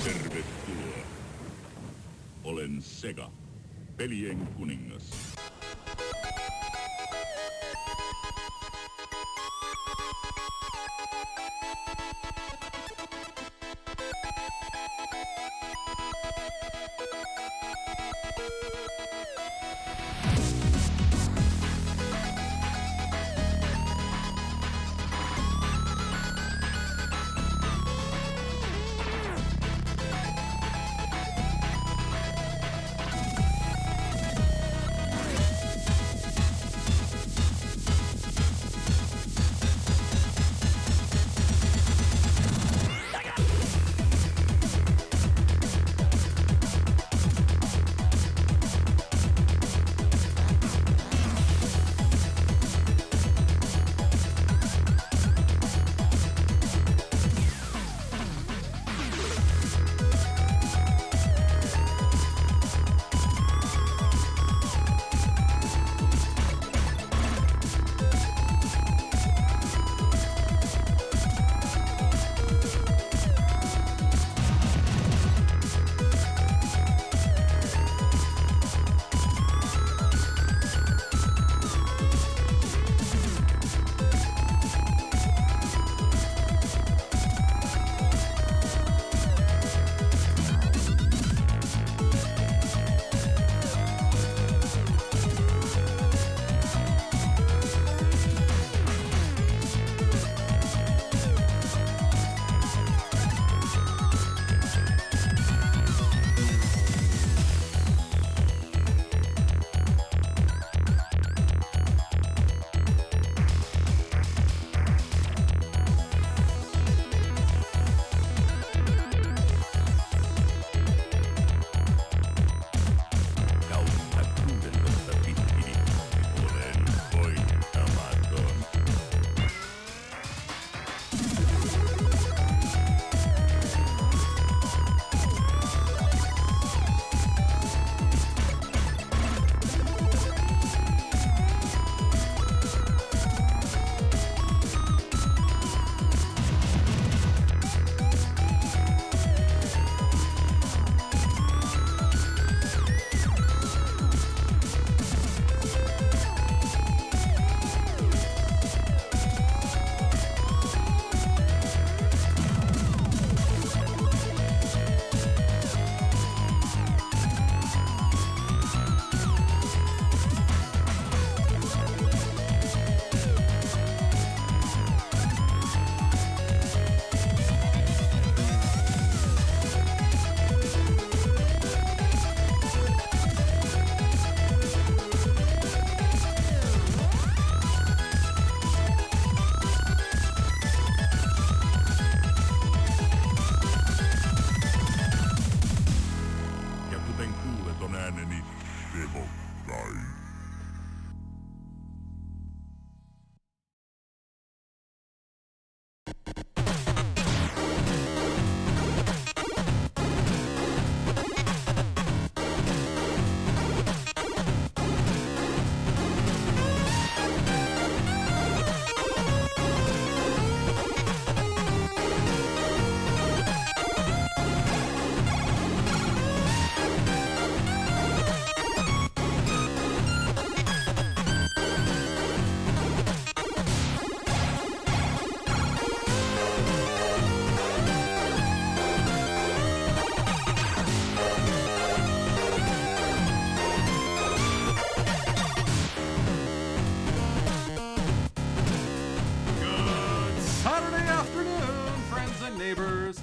Tervetuloa. Olen Sega, Pelien kuningas.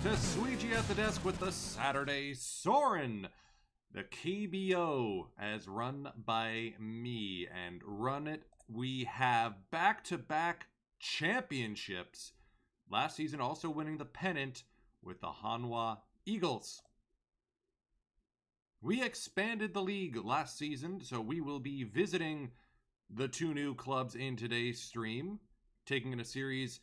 To Sweegie at the desk with the Saturday SOARIN, the KBO, as run by me. And run it, we have back-to-back championships. Last season also winning the pennant with the Hanwha Eagles. We expanded the league last season, so we will be visiting the two new clubs in today's stream, taking in a series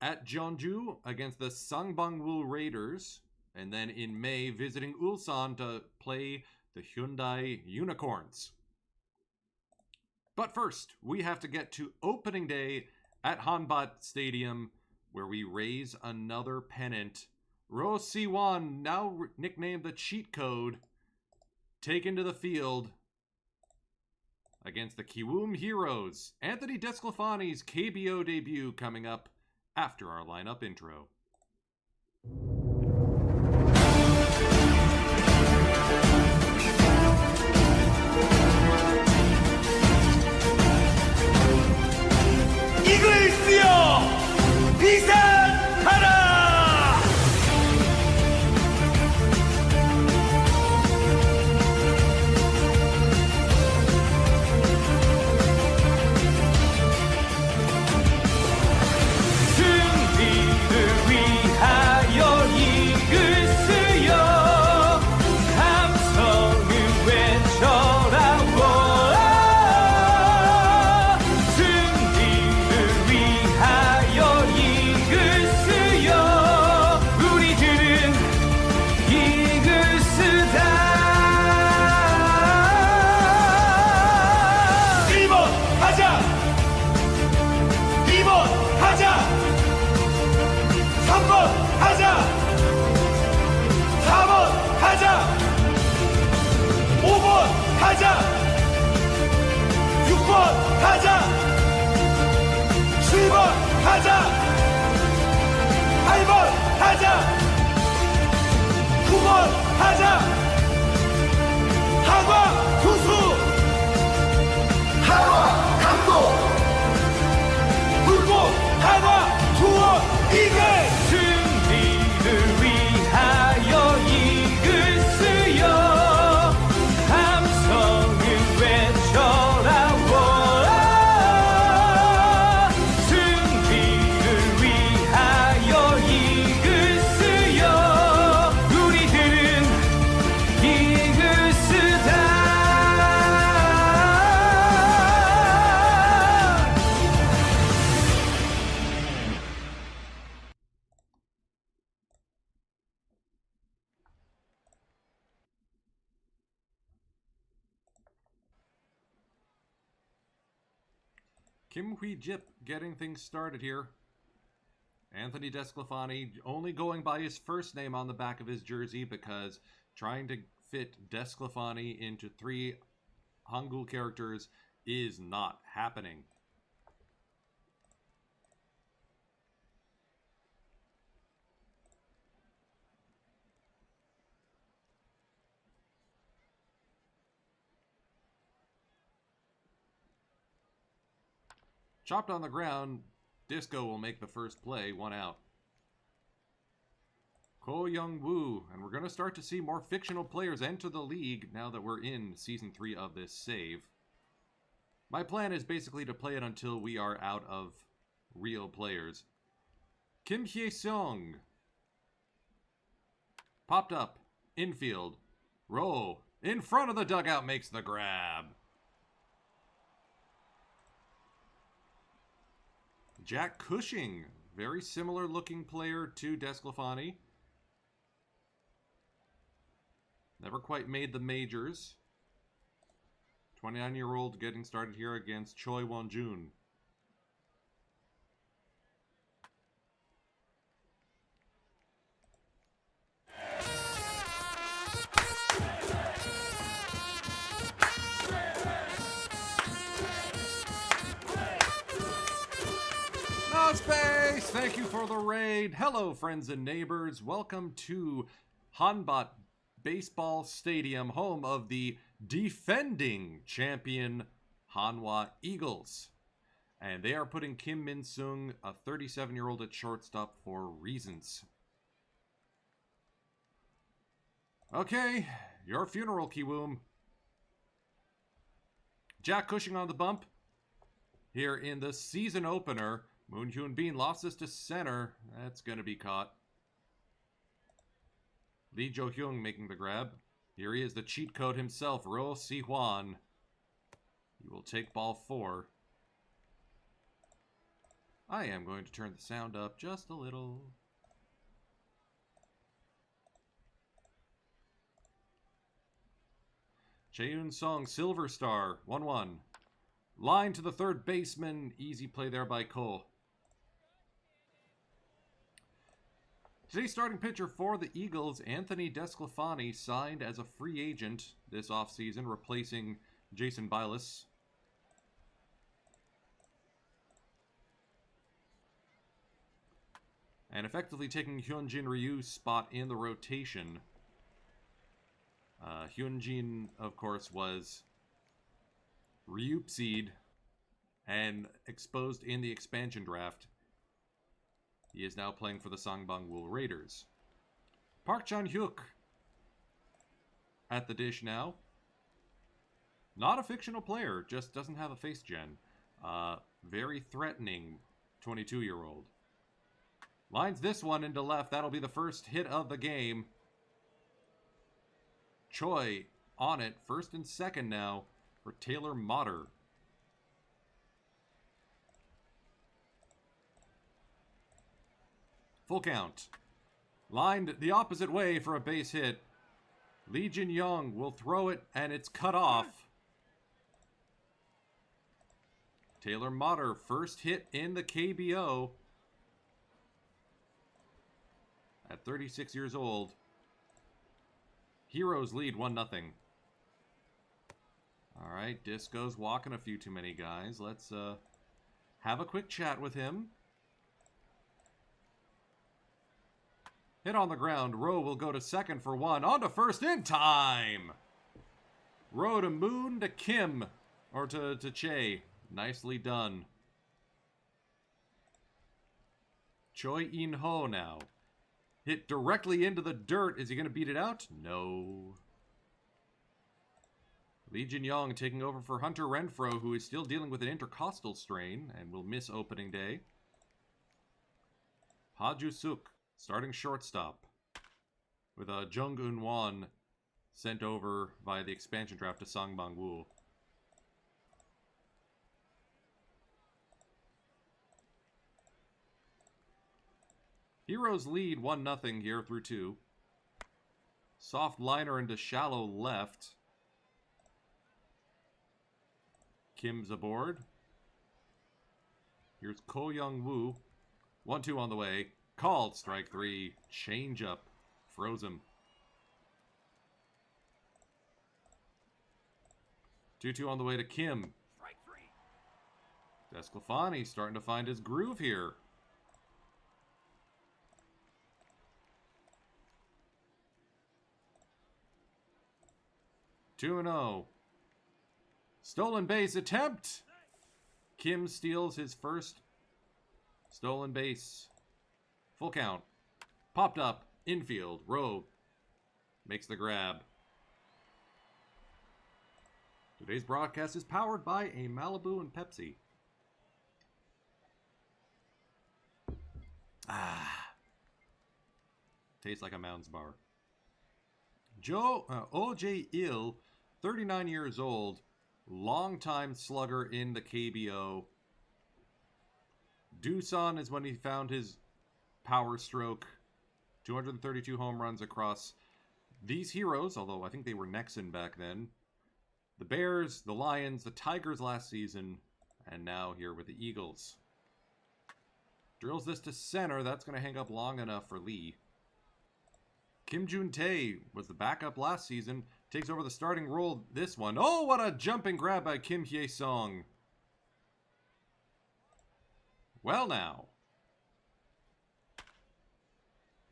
at Jeonju against the Sangbangwoo Raiders, and then in May visiting Ulsan to play the Hyundai Unicorns. But first, we have to get to opening day at Hanbat Stadium, where we raise another pennant Ro Siwan, now nicknamed the Cheat Code, taken to the field against the Kiwoom Heroes. Anthony Desclafani's KBO debut coming up after our lineup intro. 이글스여 비상하라! 승리를 위하여 이글스여 함성을 외쳐라. 가자! 6번 가자! 7번 가자! 8번 가자! 9번 가자! 한화 투수! 한화 감독! 불꽃 한화 투어 이글! 승리를 위하여 이글스여 Kim Hui-jip getting things started here. Anthony Desclafani only going by his first name on the back of his jersey because trying to fit Desclafani into 3 Hangul characters is not happening. Chopped on the ground, Disco will make the first play, 1 out. Ko Young-woo, and we're going to start to see more fictional players enter the league now that we're in Season 3 of this save. My plan is basically to play it until we are out of real players. Kim Hye-seong. Popped up, infield, Ro, in front of the dugout, makes the grab. Jack Cushing, very similar looking player to Desclafani. Never quite made the majors. 29-year-old getting started here against Choi Won-jun. No space! Thank you for the raid. Hello, friends and neighbors. Welcome to Hanbot Baseball Stadium, home of the defending champion Hanwha Eagles. And they are putting Kim Min-sung, a 37-year-old, at shortstop for reasons. Okay, your funeral, Kiwoom. Jack Cushing on the bump. Here in the season opener, Moon Hyun Bin lost this to center. That's going to be caught. Lee Jo-hyung making the grab. Here he is, the cheat code himself, Ro Si-hwan. He will take ball 4. I am going to turn the sound up just a little. Chaeun Song, Silver Star, 1-1. Line to the third baseman. Easy play there by Ko. Today's starting pitcher for the Eagles, Anthony Desclafani, signed as a free agent this offseason, replacing Jason Bilas. And effectively taking Hyunjin Ryu's spot in the rotation. Hyunjin, of course, was Ryupseed and exposed in the expansion draft. He is now playing for the Sangbangwoo Raiders. Park Chan-hyuk at the dish now. Not a fictional player, just doesn't have a face gen. Very threatening 22-year-old. Lines this one into left. That'll be the first hit of the game. Choi on it. First and second now for Taylor Motter. Full count. Lined the opposite way for a base hit. Lee Jin-young will throw it, and it's cut off. Taylor Motter, first hit in the KBO. At 36 years old. Heroes lead 1-0. Alright, Disco's walking a few too many guys. Let's have a quick chat with him. Hit on the ground. Rowe will go to second for one. On to first in time! Rowe to Moon to Kim. Or to Che. Nicely done. Choi In-ho now. Hit directly into the dirt. Is he going to beat it out? No. Lee Jin-young taking over for Hunter Renfroe, who is still dealing with an intercostal strain and will miss opening day. Ha Ju-suk, starting shortstop, with Jung Eun-won sent over via the expansion draft to Sangbangwoo. Heroes lead 1-0 here through 2. Soft liner into shallow left. Kim's aboard. Here's Ko Young-woo. 1-2 on the way. Called. Strike 3. Change up. Froze him. 2-2 on the way to Kim. Strike 3. Desclafani starting to find his groove here. Two and 0. Stolen base attempt. Kim steals his first stolen base. Full count. Popped up. Infield. Rowe makes the grab. Today's broadcast is powered by a Malibu and Pepsi. Tastes like a Mounds bar. O.J. Il, 39 years old, longtime slugger in the KBO. Doosan is when he found his power stroke. 232 home runs across these heroes, although I think they were Nexon back then. The Bears, the Lions, the Tigers last season, and now here with the Eagles. Drills this to center. That's going to hang up long enough for Lee. Kim Jun-tae was the backup last season. Takes over the starting role this one. Oh, what a jumping grab by Kim Hye-sung. Well now.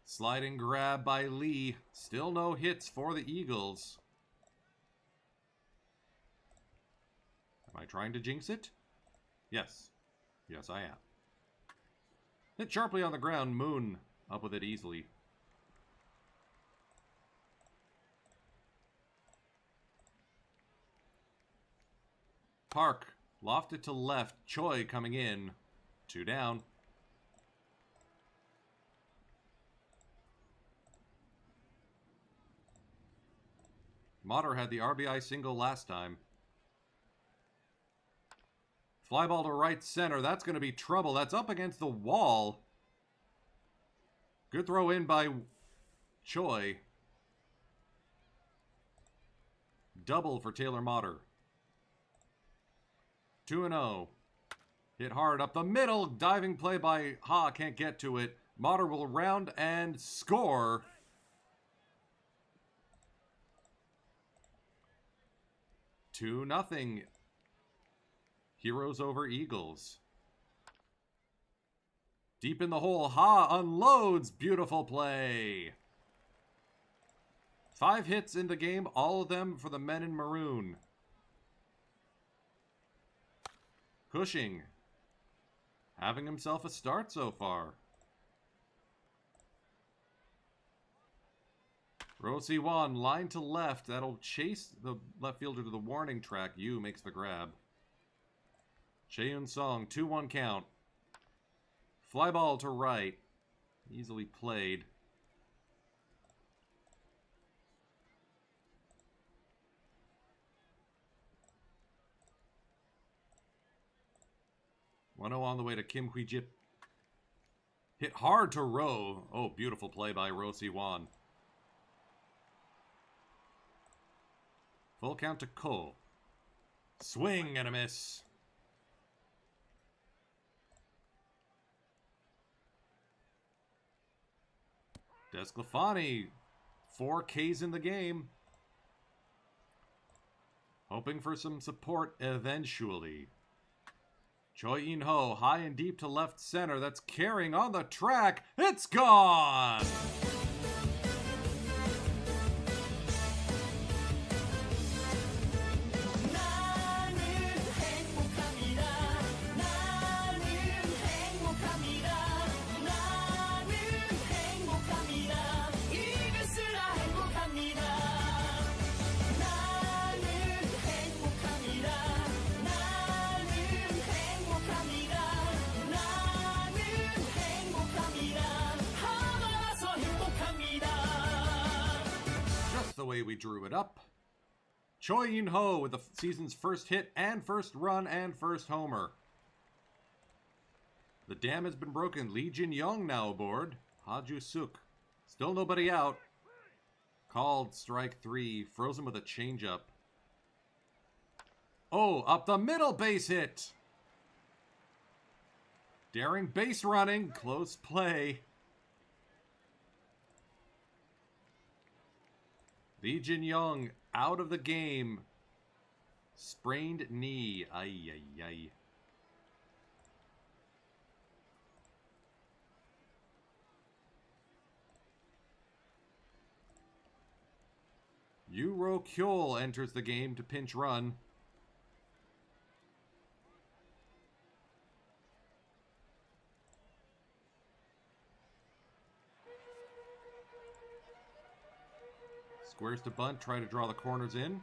Sliding grab by Lee. Still no hits for the Eagles. Am I trying to jinx it? Yes. Yes, I am. Hit sharply on the ground. Moon up with it easily. Park lofted to left. Choi coming in. 2 down. Motter had the RBI single last time. Fly ball to right center. That's going to be trouble. That's up against the wall. Good throw in by Choi. Double for Taylor Motter. 2-0. Hit hard up the middle. Diving play by Ha. Can't get to it. Mater will round and score. Two nothing. Heroes over Eagles. Deep in the hole, Ha unloads. Beautiful play. 5 hits in the game, all of them for the men in maroon. Cushing having himself a start so far. Rosie Wan, line to left. That'll chase the left fielder to the warning track. Yu makes the grab. Cheun Song, 2-1 count. Fly ball to right. Easily played. One-0 on the way to Kim Hui-jip. Hit hard to Rowe. Oh, beautiful play by Rosie Wan. Full count to Ko. Swing and a miss. Desclafani, 4 Ks in the game. Hoping for some support eventually. Choi In-ho, high and deep to left center. That's carrying on the track. It's gone! The way we drew it up. Choi In-ho with the season's first hit and first run and first homer. The dam has been broken. Lee Jin-young now aboard. Ha Ju-suk. Still nobody out. Called strike 3. Frozen with a changeup. Oh, up the middle, base hit. Daring base running. Close play. Lee Jin-young out of the game. Sprained knee. Ay, ay, ay. Yuro Kyol enters the game to pinch run. Squares to bunt, try to draw the corners in.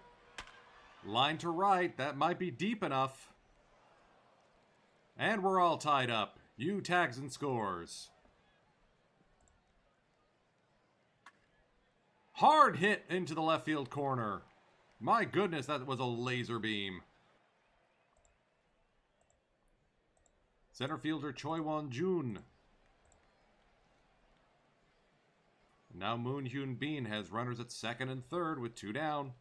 Line to right, that might be deep enough. And we're all tied up. Yu tags and scores. Hard hit into the left field corner. My goodness, that was a laser beam. Center fielder Choi Won-jun. Now Moon Hyun Bin has runners at second and third with 2 down.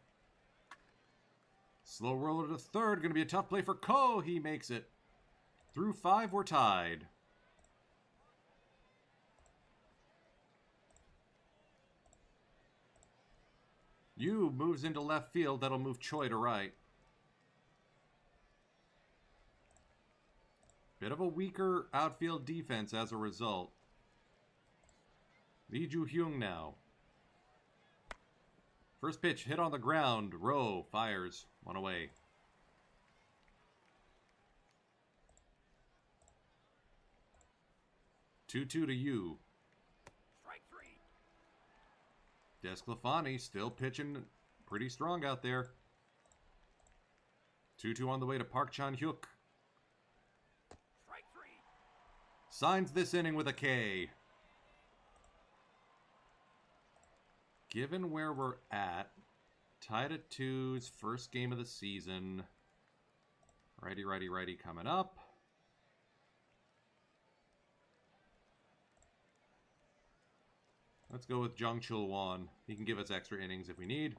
Slow roller to third. Going to be a tough play for Ko. He makes it. Through 5, we're tied. Yu moves into left field. That'll move Choi to right. Bit of a weaker outfield defense as a result. Lee Ju-hyung now. First pitch hit on the ground. Rowe fires. 1 away. Two to Yu. Strike 3. Desclafani still pitching pretty strong out there. 2-2 on the way to Park Chan-hyuk. Strike 3. Signs this inning with a K. Given where we're at, tied at 2's first game of the season. Righty, righty, righty coming up. Let's go with Jung Chul-won. He can give us extra innings if we need.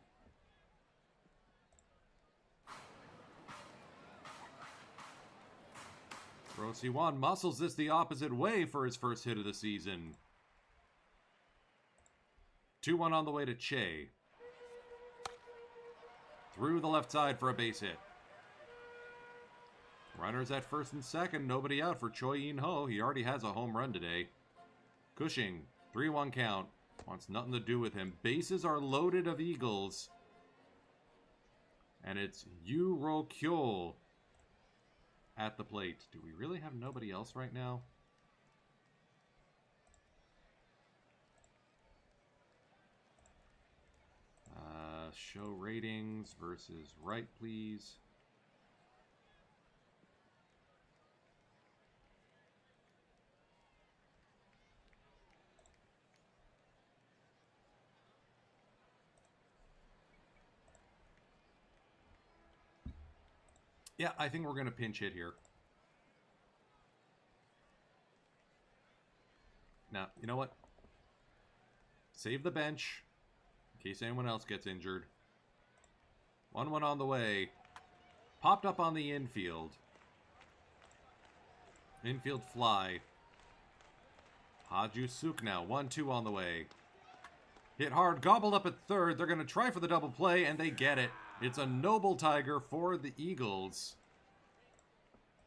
Rosie Wan muscles this the opposite way for his first hit of the season. 2-1 on the way to Che. Through the left side for a base hit. Runners at first and second. Nobody out for Choi In-ho. He already has a home run today. Cushing. 3-1 count. Wants nothing to do with him. Bases are loaded of Eagles. And it's Yu Ro Kyo at the plate. Do we really have nobody else right now? Show ratings versus right, please. Yeah, I think we're going to pinch hit here. Now, you know what? Save the bench in case anyone else gets injured. 1-1 on the way. Popped up on the infield. Infield fly. Haju Suk now. 1-2 on the way. Hit hard. Gobbled up at third. They're going to try for the double play, and they get it. It's a noble tiger for the Eagles.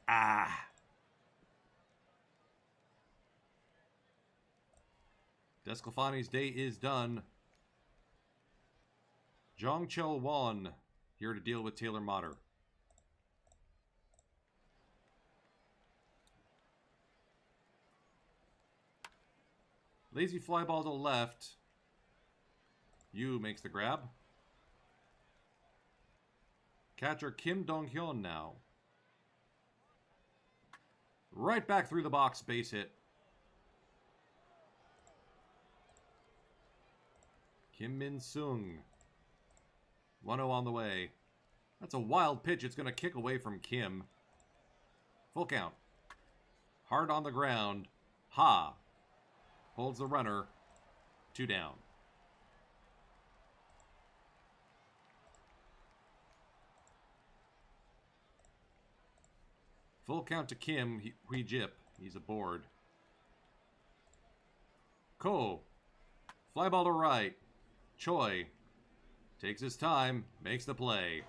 Ah. Desclafani's day is done. Jong Chol Won here to deal with Taylor Motter. Lazy fly ball to left. Yu makes the grab. Catcher Kim Dong-hyun now. Right back through the box, base hit. Kim Min-sung. 1-0 on the way. That's a wild pitch. It's going to kick away from Kim. Full count. Hard on the ground. Ha. Holds the runner. 2 down. Full count to Kim Hui Jip. He's aboard. Ko. Fly ball to right. Choi. Takes his time. Makes the play.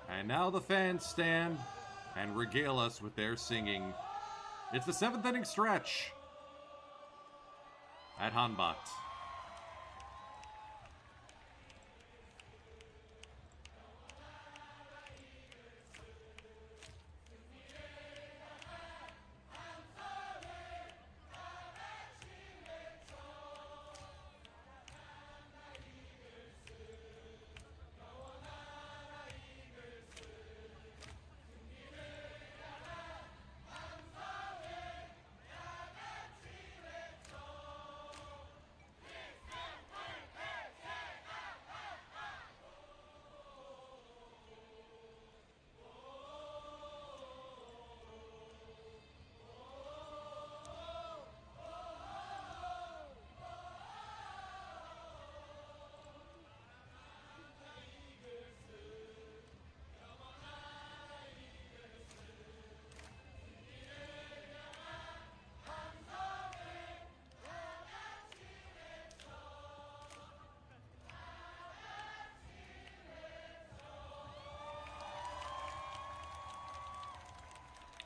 And now the fans stand and regale us with their singing. It's the 7th inning stretch at Hanbat.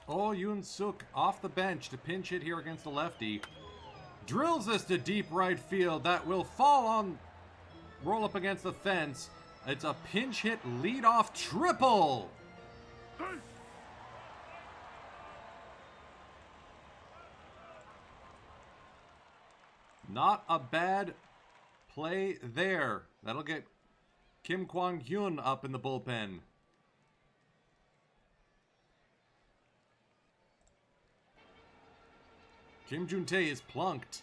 Oh, Yoon Suk off the bench to pinch hit here against the lefty. Drills this to deep right field. That will fall on, roll up against the fence. It's a pinch hit leadoff triple. Not a bad play there. That'll get Kim Kwang-hyun up in the bullpen. Kim Jun-tae is plunked.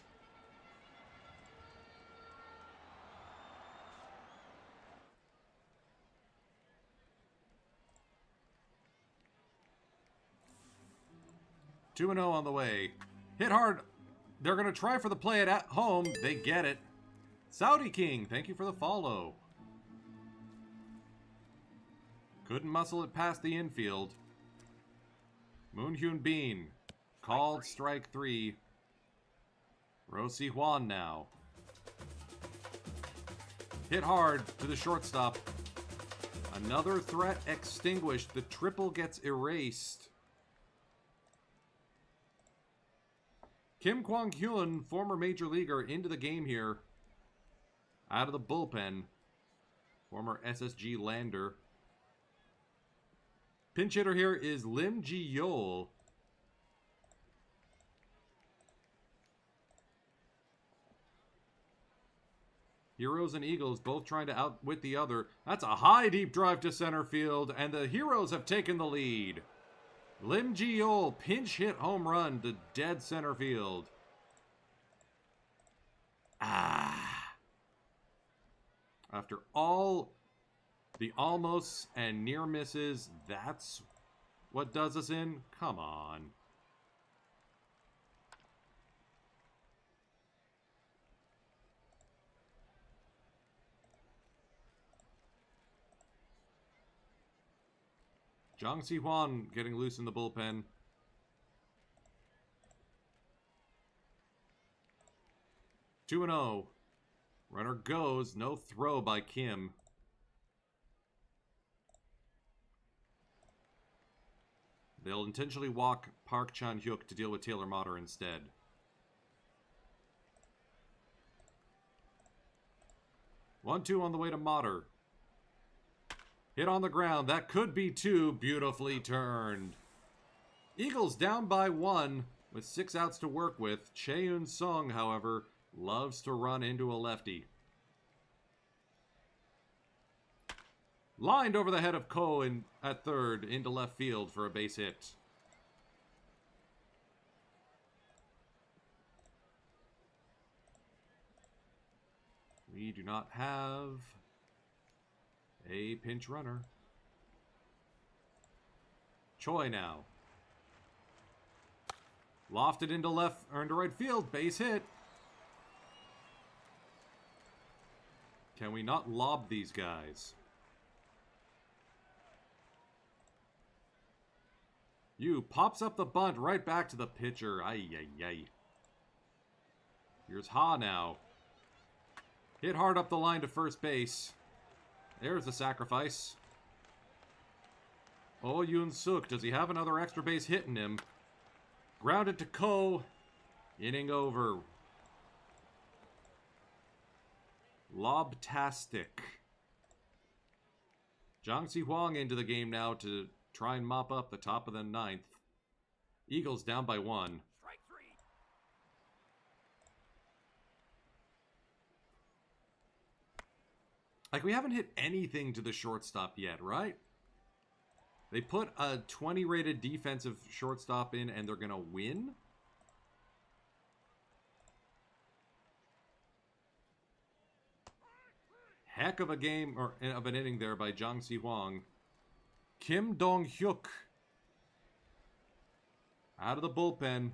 Two 2-0 on the way. Hit hard. They're going to try for the play at home. They get it. Saudi King, thank you for the follow. Couldn't muscle it past the infield. Moon Hyun Bean. Called strike 3. Rosie Juan now. Hit hard to the shortstop. Another threat extinguished. The triple gets erased. Kim Kwang-hyun, former major leaguer, into the game here. Out of the bullpen. Former SSG lander. Pinch hitter here is Lim Ji-yeol. Heroes and Eagles both trying to outwit the other. That's a high deep drive to center field, and the Heroes have taken the lead. Lim Ji-yeol pinch hit home run to dead center field. After all the almosts and near misses, that's what does us in? Come on. Jang Si-hwan getting loose in the bullpen. Two and 0. Runner goes. No throw by Kim. They'll intentionally walk Park Chan-hyuk to deal with Taylor Motter instead. One-two on the way to Motter. Hit on the ground. That could be two. Beautifully turned. Eagles down by 1 with 6 outs to work with. Chae-eun Sung, however, loves to run into a lefty. Lined over the head of Ko at third into left field for a base hit. We do not have a pinch runner. Choi now. Lofted into left or into right field. Base hit. Can we not lob these guys? Yu pops up the bunt right back to the pitcher. Ay, ay, ay. Here's Ha now. Hit hard up the line to first base. There's the sacrifice. Oh, Yoon-suk, does he have another extra base hit in him? Grounded to Ko. Inning over. Lobtastic. Jang Si-hwang into the game now to try and mop up the top of the 9th. Eagles down by 1. Strike 3. Like, we haven't hit anything to the shortstop yet, right? They put a 20 rated defensive shortstop in and they're going to win? Heck of a game, or of an inning there by Jang Si-hwang. Kim Dong-hyuk out of the bullpen.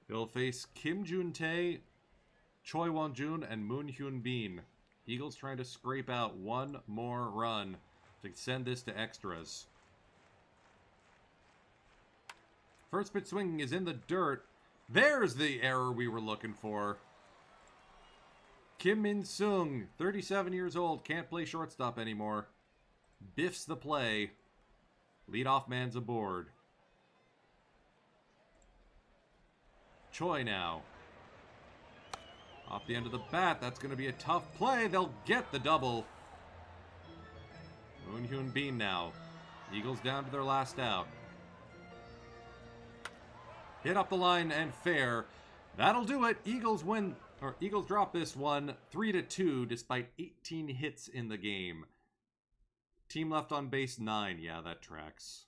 They'll face Kim Jun-tae, Choi Won-jun, and Moon Hyun-bin. Eagles trying to scrape out one more run to send this to extras. First pitch swinging is in the dirt. There's the error we were looking for. Kim Min-sung, 37 years old, can't play shortstop anymore. Biffs the play. Leadoff man's aboard. Choi now. Off the end of the bat, that's going to be a tough play. They'll get the double. Moon Hyun-bin now. Eagles down to their last out. Hit up the line and fair. That'll do it. Eagles win, or Eagles drop this one 3-2 despite 18 hits in the game. Team left on base 9. Yeah, that tracks.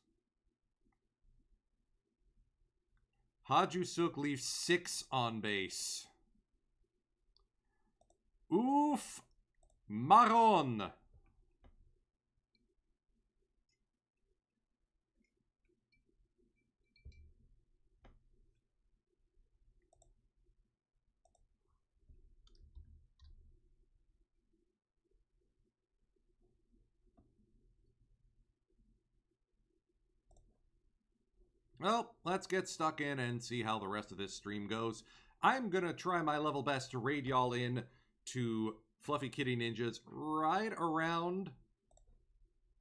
Ha Ju-suk leaves 6 on base. Oof. Maron. Well, let's get stuck in and see how the rest of this stream goes. I'm going to try my level best to raid y'all in to Fluffy Kitty Ninjas right around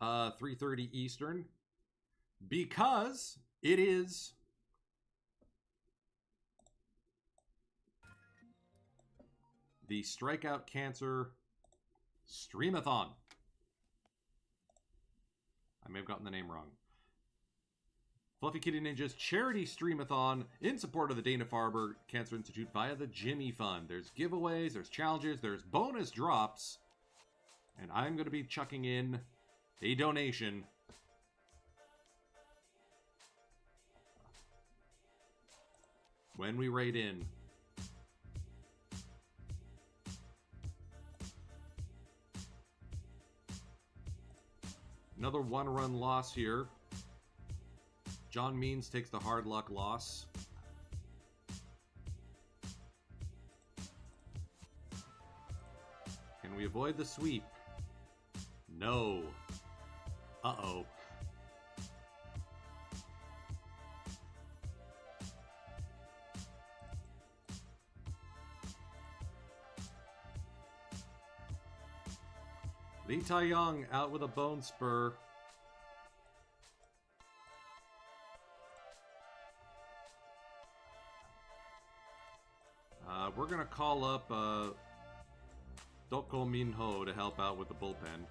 3:30 Eastern, because it is the Strikeout Cancer Streamathon. I may have gotten the name wrong. Fluffy Kitty Ninjas charity streamathon in support of the Dana-Farber Cancer Institute via the Jimmy Fund. There's giveaways, there's challenges, there's bonus drops, and I'm going to be chucking in a donation when we raid in. Another one-run loss here. John Means takes the hard luck loss. Can we avoid the sweep? No. Uh-oh. Lee Tai-young out with a bone spur. We're going to call up Doko Minho to help out with the bullpen.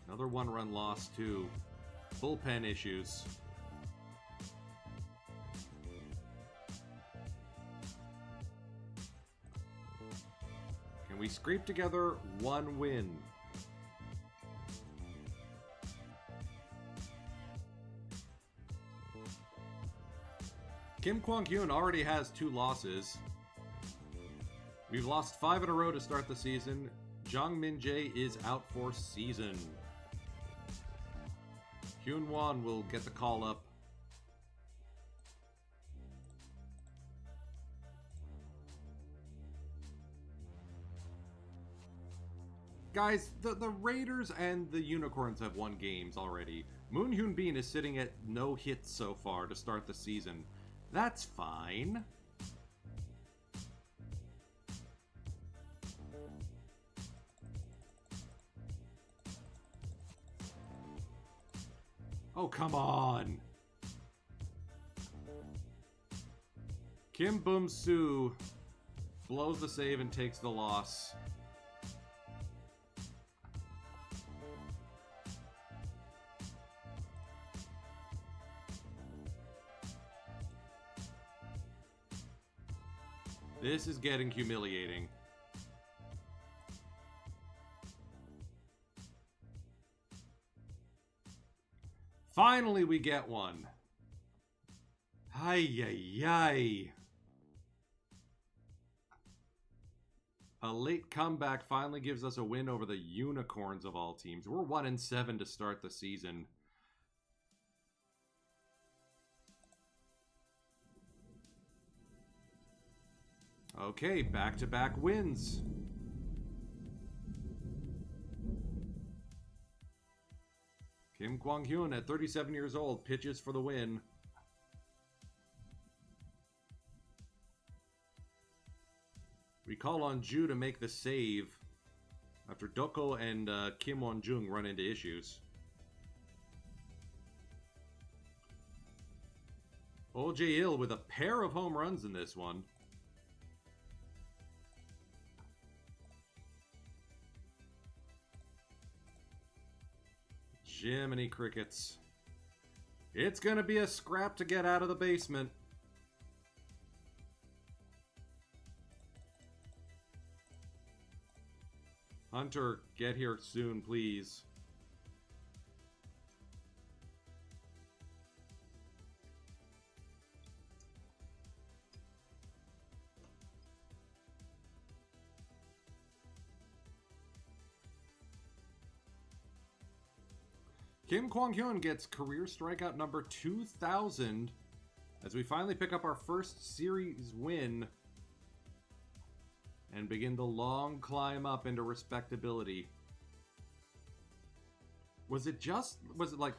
Another one-run loss, too. Bullpen issues. Can we scrape together one win? Kim Kwang-hyun already has 2 losses. We've lost 5 in a row to start the season. Jang Min-jae is out for season. Hyun-won will get the call up. Guys, the Raiders and the Unicorns have won games already. Moon Hyun Bin is sitting at no hits so far to start the season. That's fine. Oh, come on. Kim Bum-soo blows the save and takes the loss. This is getting humiliating. Finally, we get one. Ay. A late comeback finally gives us a win over the Unicorns of all teams. We're 1-7 to start the season. Okay, back-to-back wins. Kim Kwang-hyun at 37 years old pitches for the win. We call on Ju to make the save after Doko and Kim Won-jung run into issues. Oh Jae-il with a pair of home runs in this one. Jiminy crickets. It's gonna be a scrap to get out of the basement. Hunter, get here soon, please. Kim Kwang-hyun gets career strikeout number 2,000 as we finally pick up our first series win and begin the long climb up into respectability. Was it like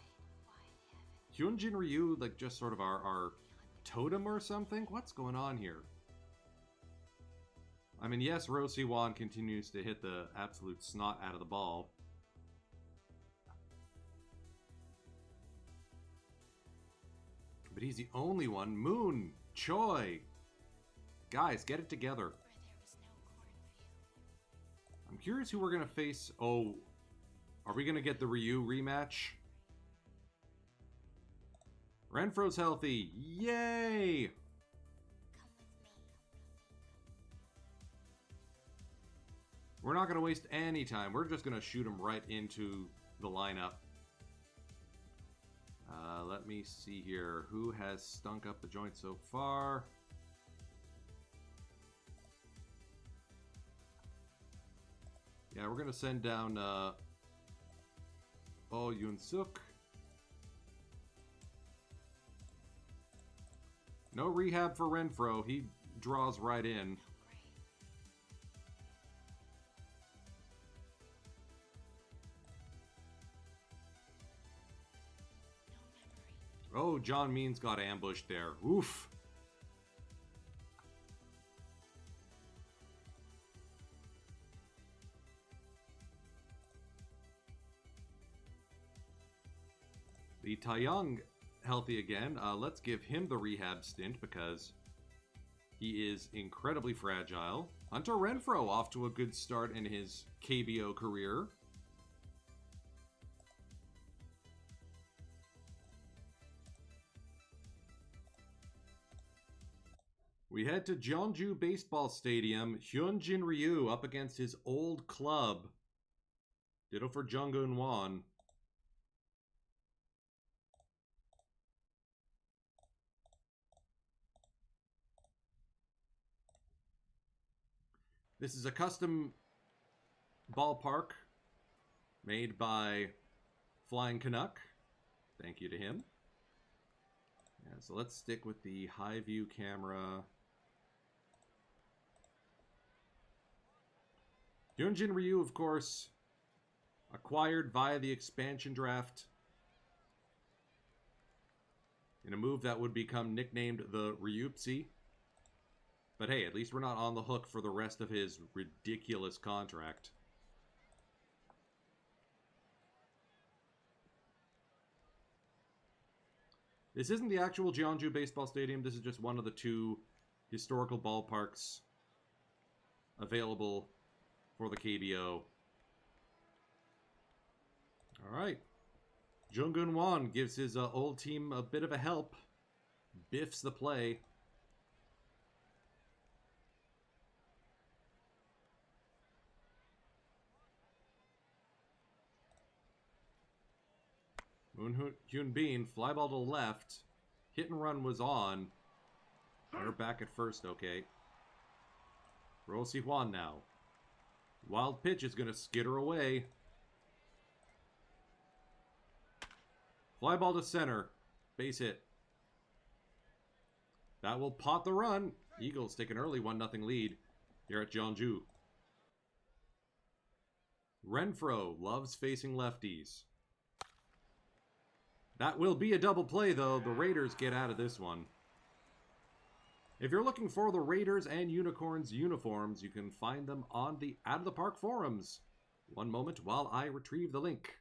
Hyunjin Ryu, like just sort of our totem or something? What's going on here? I mean, yes, Ro Siwon continues to hit the absolute snot out of the ball. But he's the only one. Moon, Choi. Guys, get it together. I'm curious who we're going to face. Oh, are we going to get the Ryu rematch? Renfro's healthy. Yay! We're not going to waste any time. We're just going to shoot him right into the lineup. Let me see here. Who has stunk up the joint so far? Yeah, we're going to send down Oh Yoon-suk. No rehab for Renfro. He draws right in. Oh, John Means got ambushed there. Oof. The Taeyong healthy again. Let's give him the rehab stint because he is incredibly fragile. Hunter Renfro off to a good start in his KBO career. We head to Jeonju Baseball Stadium. Hyunjin Ryu up against his old club. Ditto for Junggeun Won. This is a custom ballpark made by Flying Canuck. Thank you to him. Yeah, so let's stick with the high view camera. Hyunjin Ryu, of course, acquired via the expansion draft in a move that would become nicknamed the Ryupsi. But hey, at least we're not on the hook for the rest of his ridiculous contract. This isn't the actual Jeonju Baseball Stadium. This is just one of the two historical ballparks available for the KBO. All right. Junggeun Won gives his old team a bit of a help. Biffs the play. Moon Hyun Bin, fly ball to left. Hit and run was on. We're back at first, okay. Ro Si-hwan now. Wild pitch is going to skitter away. Fly ball to center. Base hit. That will pot the run. Eagles take an early 1-0 lead here at Jeonju. Renfro loves facing lefties. That will be a double play, though. The Raiders get out of this one. If you're looking for the Raiders and Unicorns uniforms, you can find them on the Out of the Park forums. One moment while I retrieve the link.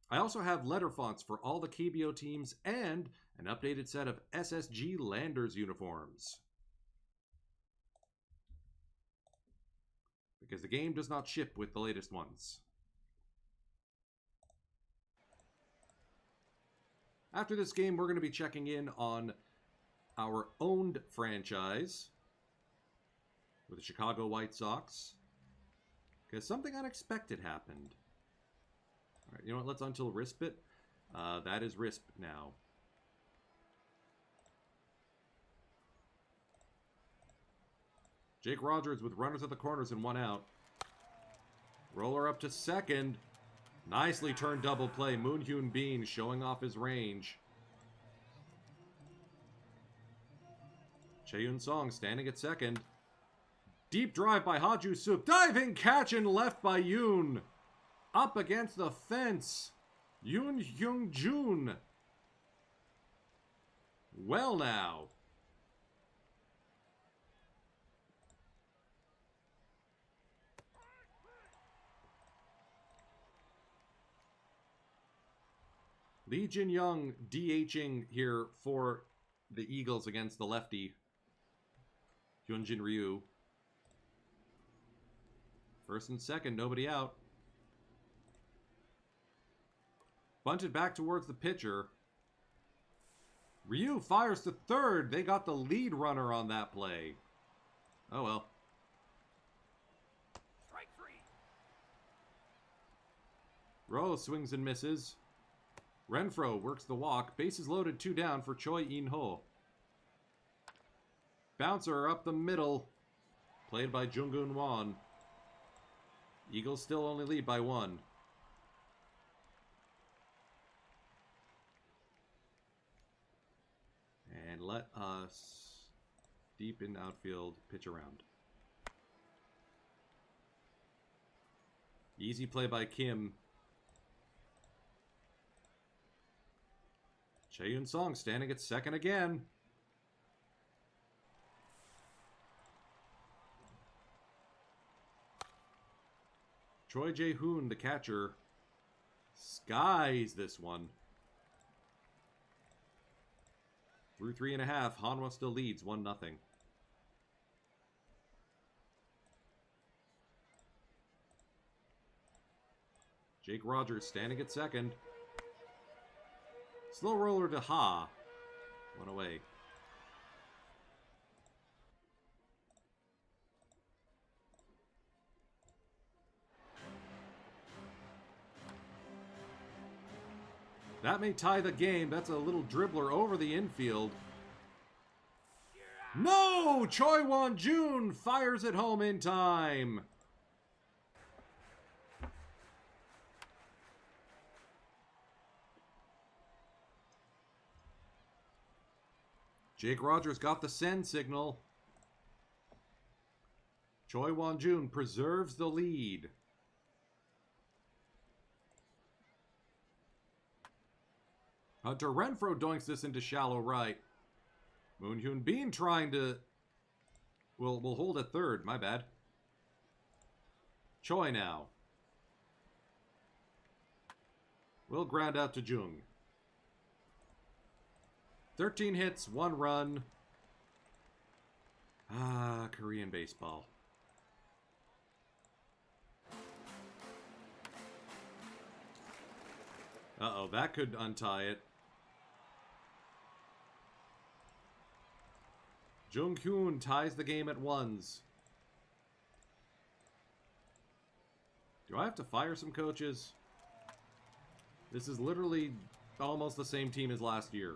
I also have letter fonts for all the KBO teams and an updated set of SSG Landers uniforms. Because the game does not ship with the latest ones. After this game, we're going to be checking in on our owned franchise with the Chicago White Sox. Because something unexpected happened. All right, you know what? Let's until RISP it. That is RISP now. Jake Rogers with runners at the corners and 1 out. Roller up to second. Nicely turned double play. Moon Hyun Bin showing off his range. Chae-Yun Song standing at second. Deep drive by Ha-Ju Suk. Diving catch and left by Yoon. Up against the fence. Yoon Hyung Jun. Well now. Lee Jin Young DHing here for the Eagles against the lefty Hyunjin Ryu. First and second, nobody out. Bunted back towards the pitcher. Ryu fires to third. They got the lead runner on that play. Oh well. Strike three. Rowe swings and misses. Renfro works the walk. Bases loaded, 2 down for Choi In-ho. Bouncer up the middle. Played by Jung-Gun Won. Eagles still only lead by 1. And let us, deep in outfield, pitch around. Easy play by Kim. Chae-Yun Song standing at second again. Choi Jae-hoon, the catcher, skies this one. Through 3.5, Hanwha still leads 1-0. Jake Rogers standing at second. Slow roller to Ha. 1 away. That may tie the game. That's a little dribbler over the infield. No! Choi Won-jun fires it home in time. Jake Rogers got the send signal. Choi Won-jun preserves the lead. Hunter Renfro doinks this into shallow right. Moon Hyun Bin trying to... Will hold at third. My bad. Choi now. Will ground out to Jung. 13 hits, 1 run. Ah, Korean baseball. Uh-oh, that could untie it. Jung Hyun ties the game at 1s. Do I have to fire some coaches? This is literally almost the same team as last year.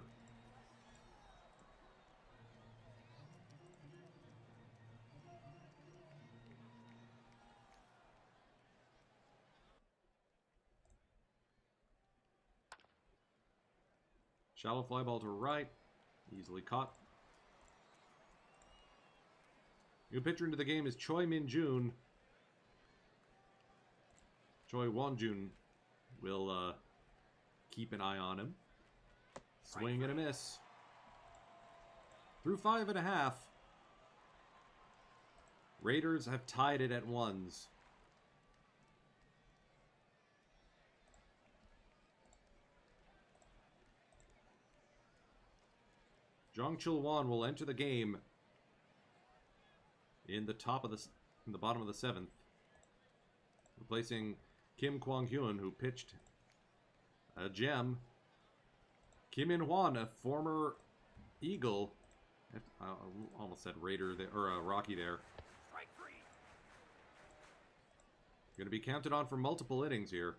Shallow fly ball to right. Easily caught. New pitcher into the game is Choi Min-jun. Choi Won-jun will keep an eye on him. Swing and a miss. Through 5.5. Raiders have tied it at 1s. Jong Chul-won will enter the game in the bottom of the 7th, replacing Kim Kwang-hyun, who pitched a gem. Kim In-hwan, a former Eagle, I almost said Raider there, or Rocky there. Strike three. Going to be counted on for multiple innings here.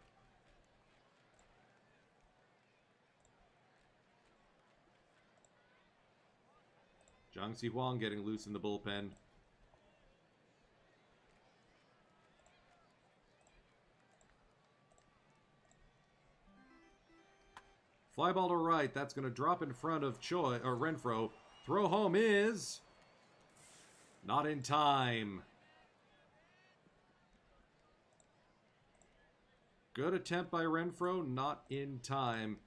Jang Si-hwang getting loose in the bullpen. Fly ball to right. That's going to drop in front of Choi or Renfro. Throw home is not in time. Good attempt by Renfro, not in time.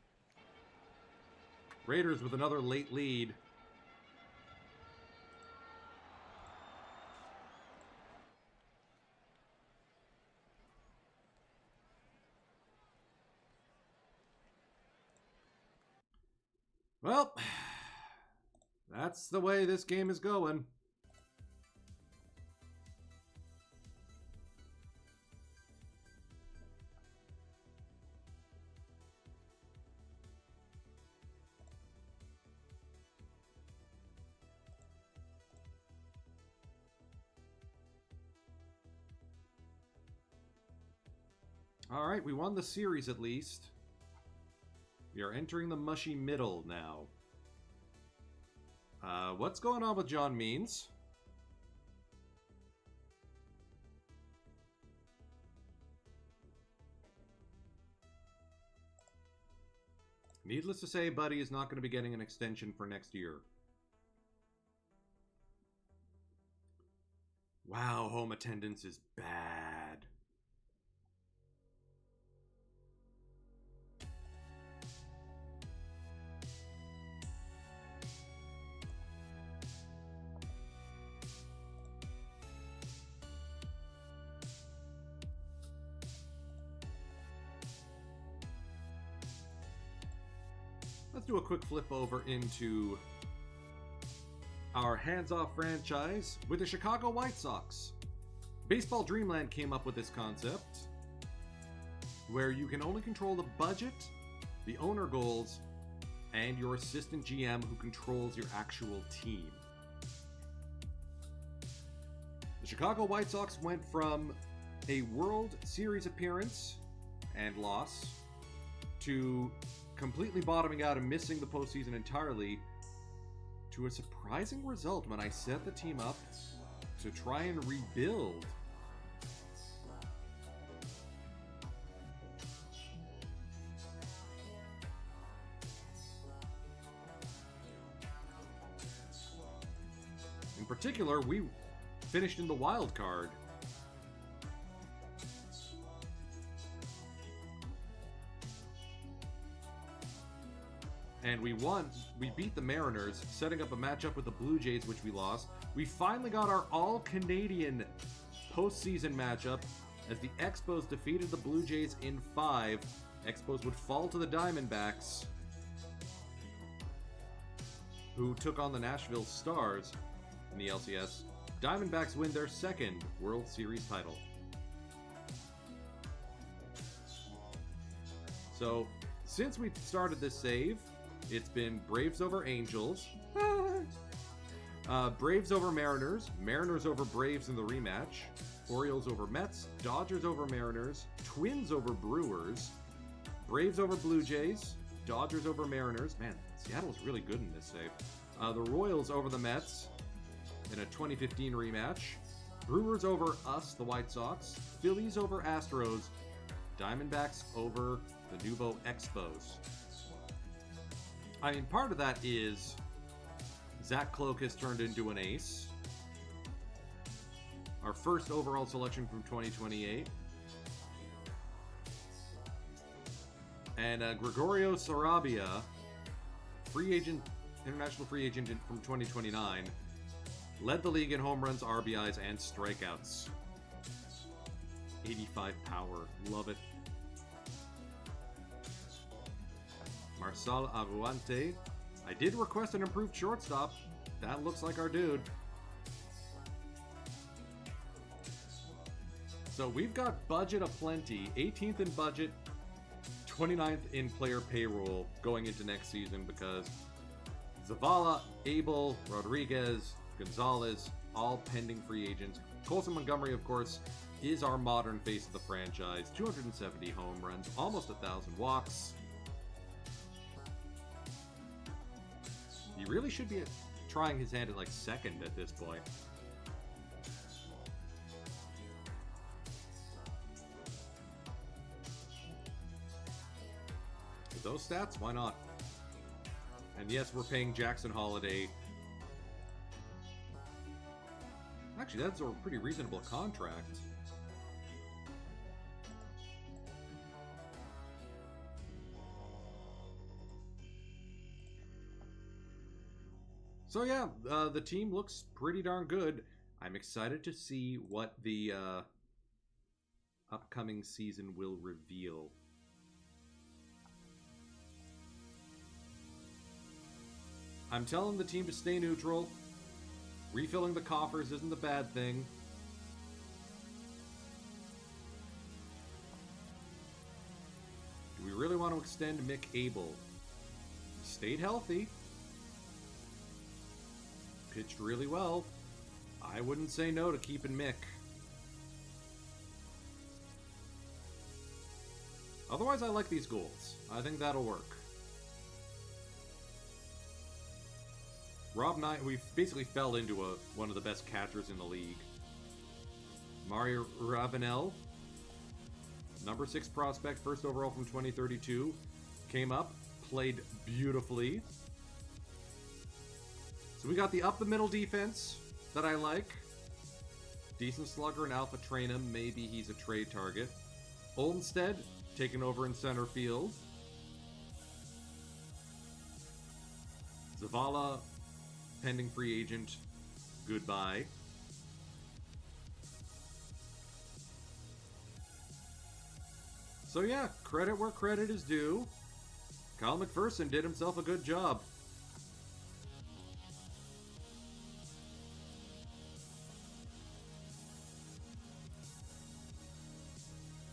Raiders with another late lead. Well, that's the way this game is going. All right, we won the series at least. We are entering the mushy middle now. What's going on with John Means? Needless to say, Buddy is not going to be getting an extension for next year. Wow, home attendance is bad. Let's do a quick flip over into our hands-off franchise with the Chicago White Sox. Baseball Dreamland came up with this concept where you can only control the budget, the owner goals, and your assistant GM who controls your actual team. The Chicago White Sox went from a World Series appearance and loss to completely bottoming out and missing the postseason entirely, to a surprising result when I set the team up to try and rebuild. In particular, we finished in the wild card. And we won. We beat the Mariners, setting up a matchup with the Blue Jays, which we lost. We finally got our all-Canadian postseason matchup as the Expos defeated the Blue Jays in 5. Expos would fall to the Diamondbacks, who took on the Nashville Stars in the LCS. Diamondbacks win their second World Series title. So, since we started this save, it's been Braves over Angels, Braves over Mariners, Mariners over Braves in the rematch, Orioles over Mets, Dodgers over Mariners, Twins over Brewers, Braves over Blue Jays, Dodgers over Mariners. Man, Seattle's really good in this save. The Royals over the Mets in a 2015 rematch, Brewers over us, the White Sox, Phillies over Astros, Diamondbacks over the Nouveau Expos. I mean, part of that is Zach Cloak has turned into an ace. Our first overall selection from 2028. And Gregorio Sarabia, free agent, international free agent from 2029, led the league in home runs, RBIs, and strikeouts. 85 power. Love it. Marcel Aruante. I did request an improved shortstop. That looks like our dude. So we've got budget aplenty. 18th in budget, 29th in player payroll going into next season because Zavala, Abel, Rodriguez, Gonzalez, all pending free agents. Colson Montgomery, of course, is our modern face of the franchise. 270 home runs, almost 1,000 walks. He really should be trying his hand at like second at this point. With those stats, why not? And yes, we're paying Jackson Holiday. Actually, that's a pretty reasonable contract. So yeah, the team looks pretty darn good. I'm excited to see what the upcoming season will reveal. I'm telling the team to stay neutral. Refilling the coffers isn't the bad thing. Do we really want to extend Mick Abel? He stayed healthy. Pitched really well. I wouldn't say no to keeping Mick. Otherwise, I like these goals. I think that'll work. Rob Knight, we basically fell into one of the best catchers in the league. Mario Ravenel, number 6 prospect, first overall from 2032, came up, played beautifully. So we got the up-the-middle defense that I like. Decent slugger and alpha train him. Maybe he's a trade target. Olmstead, taking over in center field. Zavala, pending free agent. Goodbye. So yeah, credit where credit is due. Kyle McPherson did himself a good job.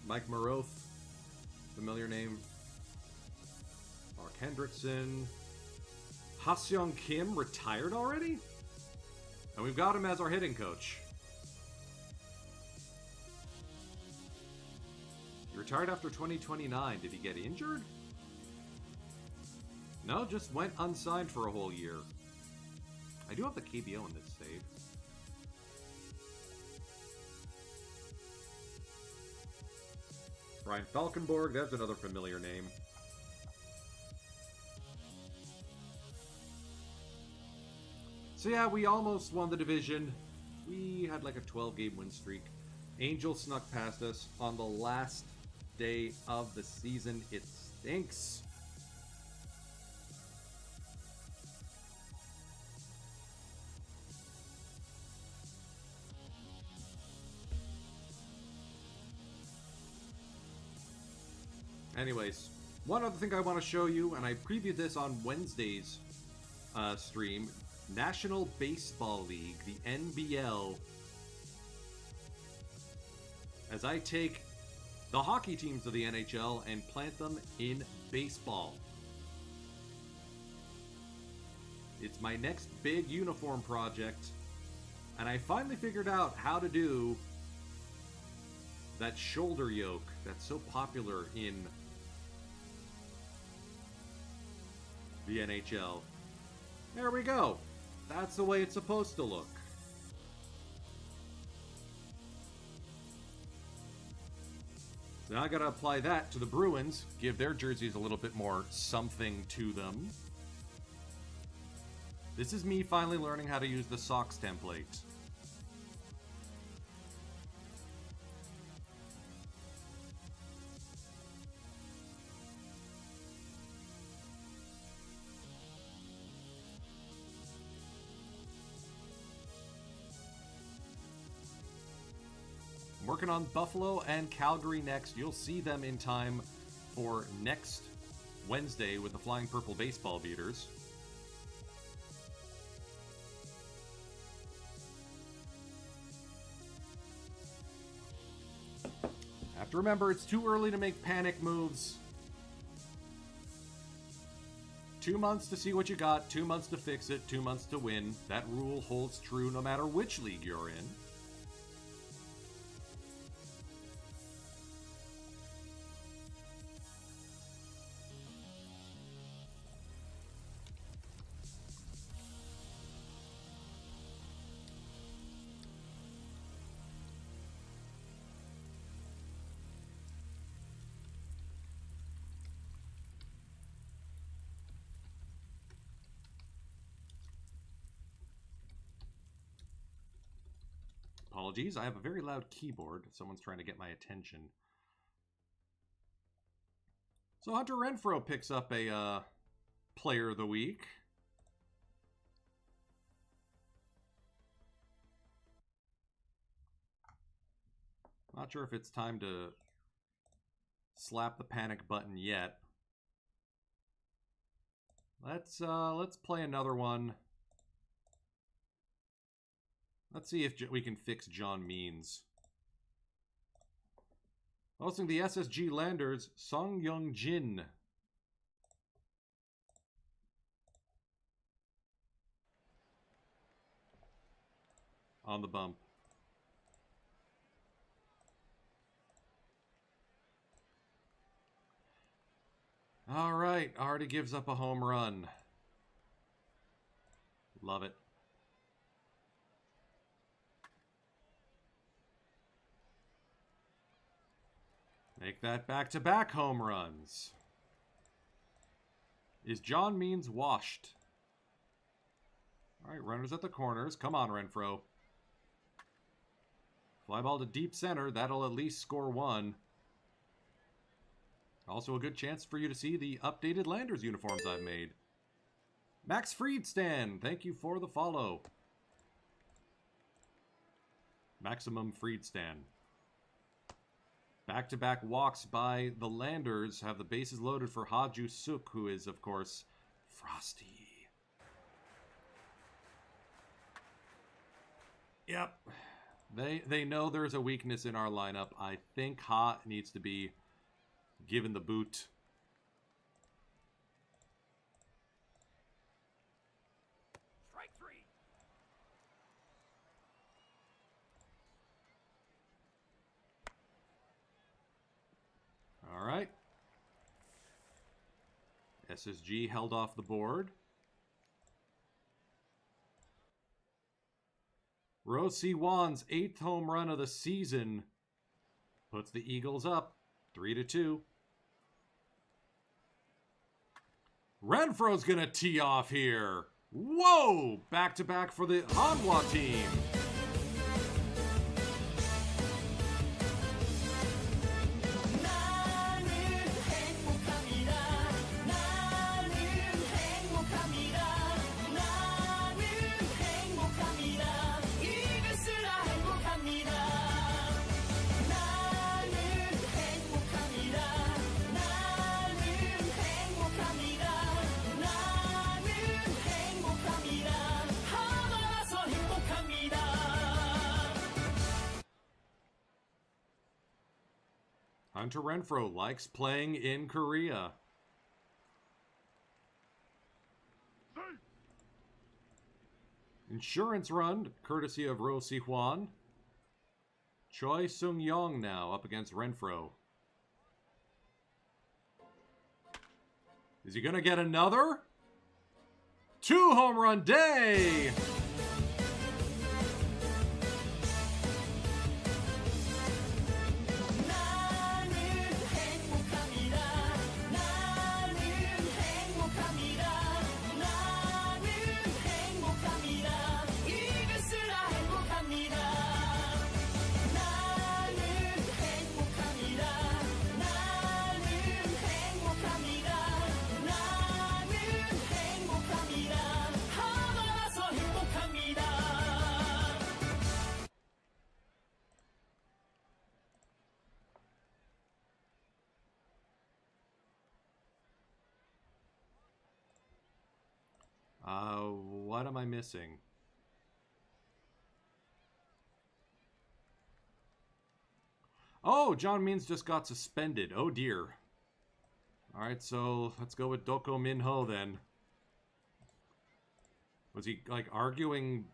Mike Maroth, familiar name. Mark Hendrickson. Ha-Seong Kim retired already? And we've got him as our hitting coach. He retired after 2029. Did he get injured? No, just went unsigned for a whole year. I do have the KBO in this save. Brian Falkenborg, that's another familiar name. So yeah, we almost won the division. We had like a 12-game win streak. Angels snuck past us on the last day of the season. It stinks. Anyways, one other thing I want to show you, and I previewed this on Wednesday's stream, National Baseball League, the NBL, as I take the hockey teams of the NHL and plant them in baseball. It's my next big uniform project, and I finally figured out how to do that shoulder yoke that's so popular in the NHL. There we go. That's the way it's supposed to look. Now I gotta apply that to the Bruins, give their jerseys a little bit more something to them. This is me finally learning how to use the socks template. I'm working on Buffalo and Calgary next. You'll see them in time for next Wednesday with the Flying Purple Baseball Beaters. Have to remember, it's too early to make panic moves. 2 months to see what you got, 2 months to fix it, 2 months to win. That rule holds true no matter which league you're in. Apologies, I have a very loud keyboard. Someone's trying to get my attention. So Hunter Renfroe picks up a Player of the Week. Not sure if it's time to slap the panic button yet. Let's play another one. Let's see if we can fix John Means. Hosting the SSG Landers, Song Young Jin. On the bump. All right, already gives up a home run. Love it. Make that back-to-back home runs. Is John Means washed? All right, runners at the corners. Come on, Renfroe. Fly ball to deep center. That'll at least score one. Also a good chance for you to see the updated Landers uniforms I've made. Max Friedstan, thank you for the follow. Maximum Friedstan. Back-to-back walks by the Landers have the bases loaded for Haju Suk, who is, of course, Frosty. Yep. They know there's a weakness in our lineup. I think Ha needs to be given the boot. Strike three. All right. SSG held off the board. Ro Si-won's 8th home run of the season puts the Eagles up 3-2. Renfroe's gonna tee off here. Whoa! Back-to-back for the Hanwha team. Hunter Renfroe likes playing in Korea. Insurance run, courtesy of Ro Si-hwan. Choi Sung-yong now up against Renfroe. Is he going to get another? 2 home run day! What am I missing? Oh, John Means just got suspended. Oh, dear. All right, so let's go with Doko Minho then. Was he, like, arguing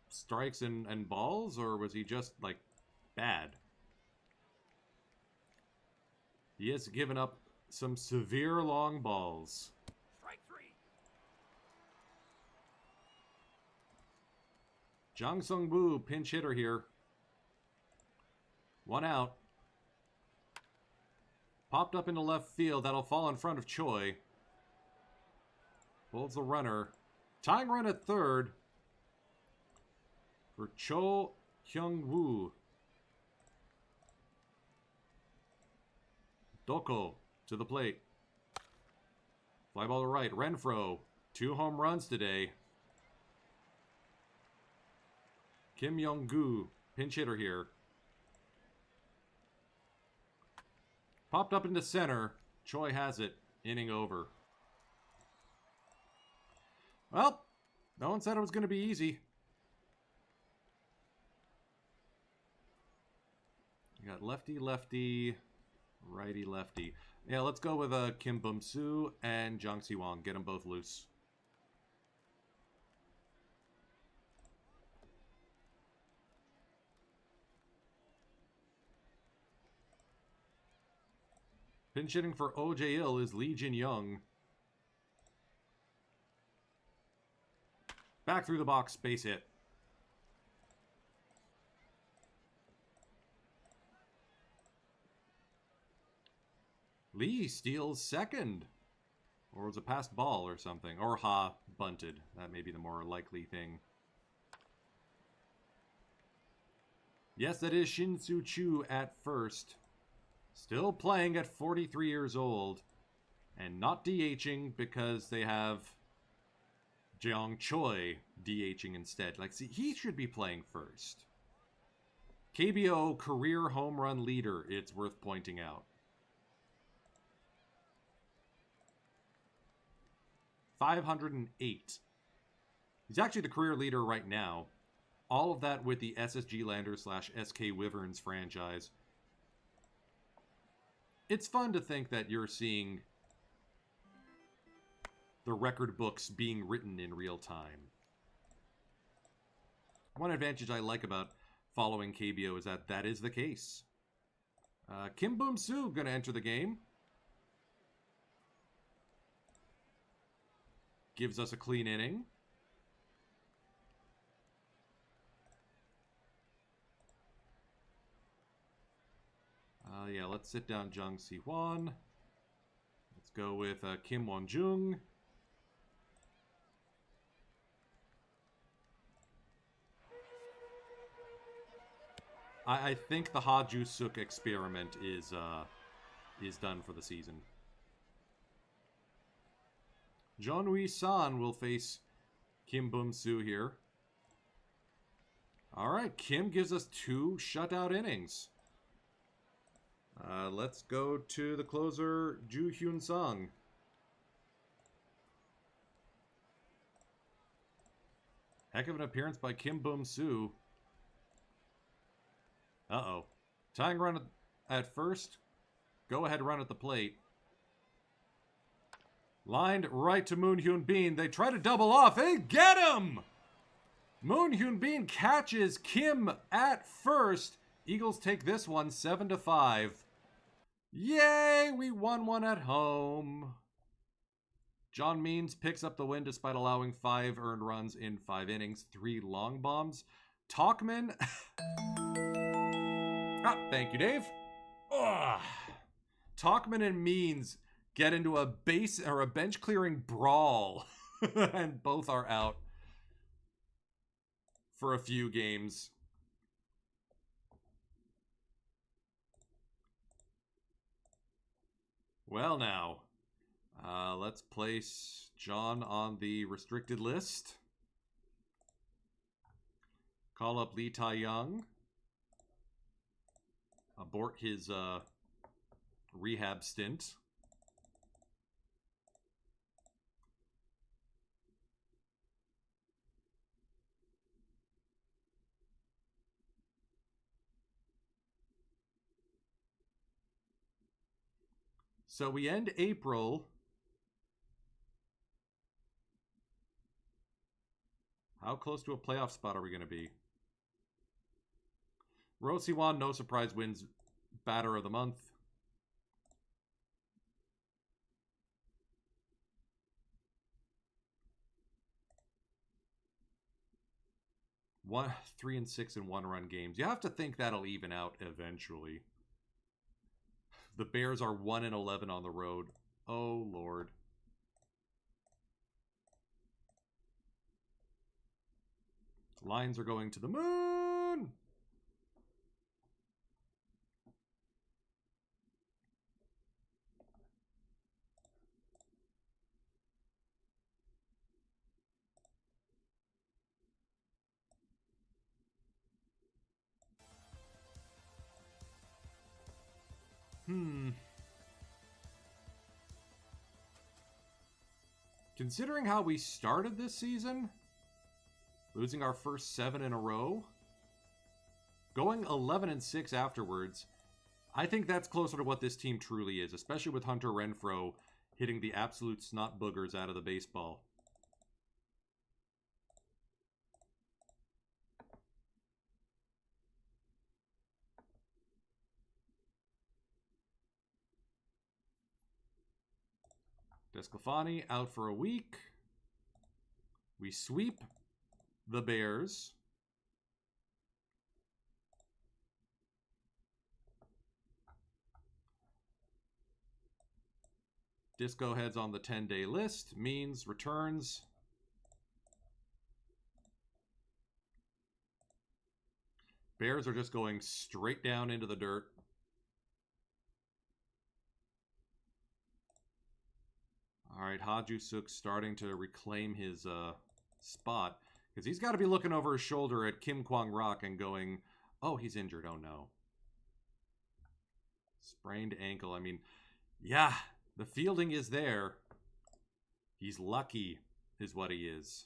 strikes and balls, or was he just, like, bad? He has given up some severe long balls. Strike three. Jang Sung-woo, pinch hitter here. 1 out. Popped up into left field. That'll fall in front of Choi. Holds the runner. Tying run at third for Cho Hyung-woo. Doko to the plate. Fly ball to right. Renfroe. 2 home runs today. Kim Young-gu, pinch hitter here. Popped up into center. Choi has it. Inning over. Well, no one said it was going to be easy. You got lefty, lefty, righty, lefty. Yeah, let's go with Kim Bum-soo and Jung Si-won. Get them both loose. Pinch hitting for OJ-il is Lee Jin-young. Back through the box, base hit. Lee steals second. Or was a passed ball or something. Or Ha bunted. That may be the more likely thing. Yes, that is Shin Soo-chu at first. Still playing at 43 years old. And not DHing because they have Jeong Choi DHing instead. Like, see, he should be playing first. KBO career home run leader, it's worth pointing out. 508. He's actually the career leader right now. All of that with the SSG Landers / SK Wyverns franchise. It's fun to think that you're seeing the record books being written in real time. One advantage I like about following KBO is that that is the case. Kim Bum-soo going to enter the game. Gives us a clean inning. Yeah, let's sit down Jung Si-won. Let's go with Kim Won-jung. I think the Ha Ju-suk experiment is done for the season. Jeon-woo San will face Kim Bum-soo here. All right, Kim gives us 2 shutout innings. Let's go to the closer, Ju Hyun Sung. Heck of an appearance by Kim Bum-soo. Uh-oh. Tying run at first. Go ahead run at the plate. Lined right to Moon Hyun Bin. They try to double off. They get him! Moon Hyun Bin catches Kim at first. Eagles take this one 7-5. Yay! We won one at home. John Means picks up the win despite allowing 5 earned runs in 5 innings, 3 long bombs. Talkman. Thank you, Dave. Ugh. Talkman and Means get into a base or a bench clearing brawl, and both are out for a few games. Well, now, let's place John on the restricted list. Call up Lee Tai-young. Abort his rehab stint. So we end April. How close to a playoff spot are we going to be? Ro Si-won, no surprise, wins Batter of the Month. One, 3 and 6 in 1-run games. You have to think that'll even out eventually. The Bears are 1 and 11 on the road. Oh, Lord. Lines are going to the moon. Considering how we started this season, losing our first 7 in a row, going 11-6 afterwards, I think that's closer to what this team truly is, especially with Hunter Renfroe hitting the absolute snot boogers out of the baseball. Desclafani out for a week. We sweep the Bears. Disco heads on the 10-day list. Means returns. Bears are just going straight down into the dirt. All right, Hajusuk's starting to reclaim his spot. Because he's got to be looking over his shoulder at Kim Kwang-Rock and going, oh, he's injured. Oh, no. Sprained ankle. I mean, yeah, the fielding is there. He's lucky, is what he is.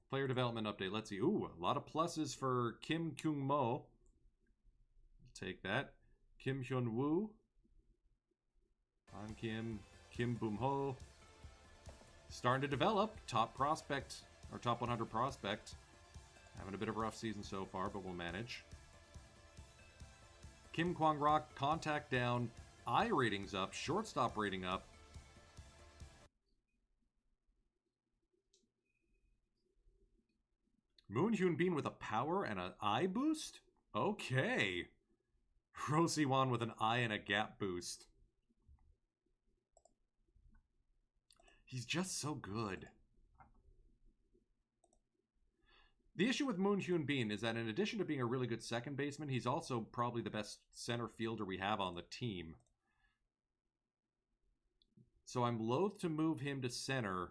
Player development update. Let's see. Ooh, a lot of pluses for Kim Kyung-mo. Take that. Kim Hyun-woo. Han Kim. Kim Boom-ho. Starting to develop. Top prospect, or top 100 prospect. Having a bit of a rough season so far, but we'll manage. Kim Kwang-Rock, contact down. Eye ratings up. Shortstop rating up. Moon Hyun Bin with a power and an eye boost? Okay. Rosie Wan with an eye and a gap boost. He's just so good. The issue with Moon Hyun Bin is that in addition to being a really good second baseman, he's also probably the best center fielder we have on the team. So I'm loath to move him to center.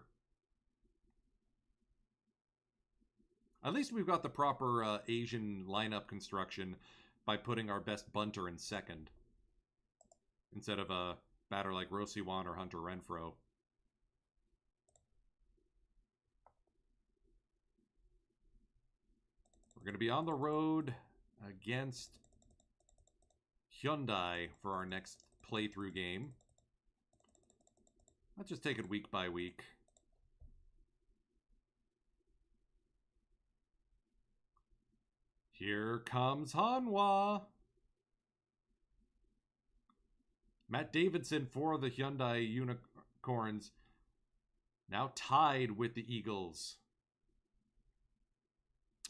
At least we've got the proper Asian lineup construction by putting our best bunter in second. Instead of a batter like Rosie Wan or Hunter Renfroe. We're going to be on the road against Hyundai for our next playthrough game. Let's just take it week by week. Here comes Hanwha. Matt Davidson for the Hyundai Unicorns. Now tied with the Eagles.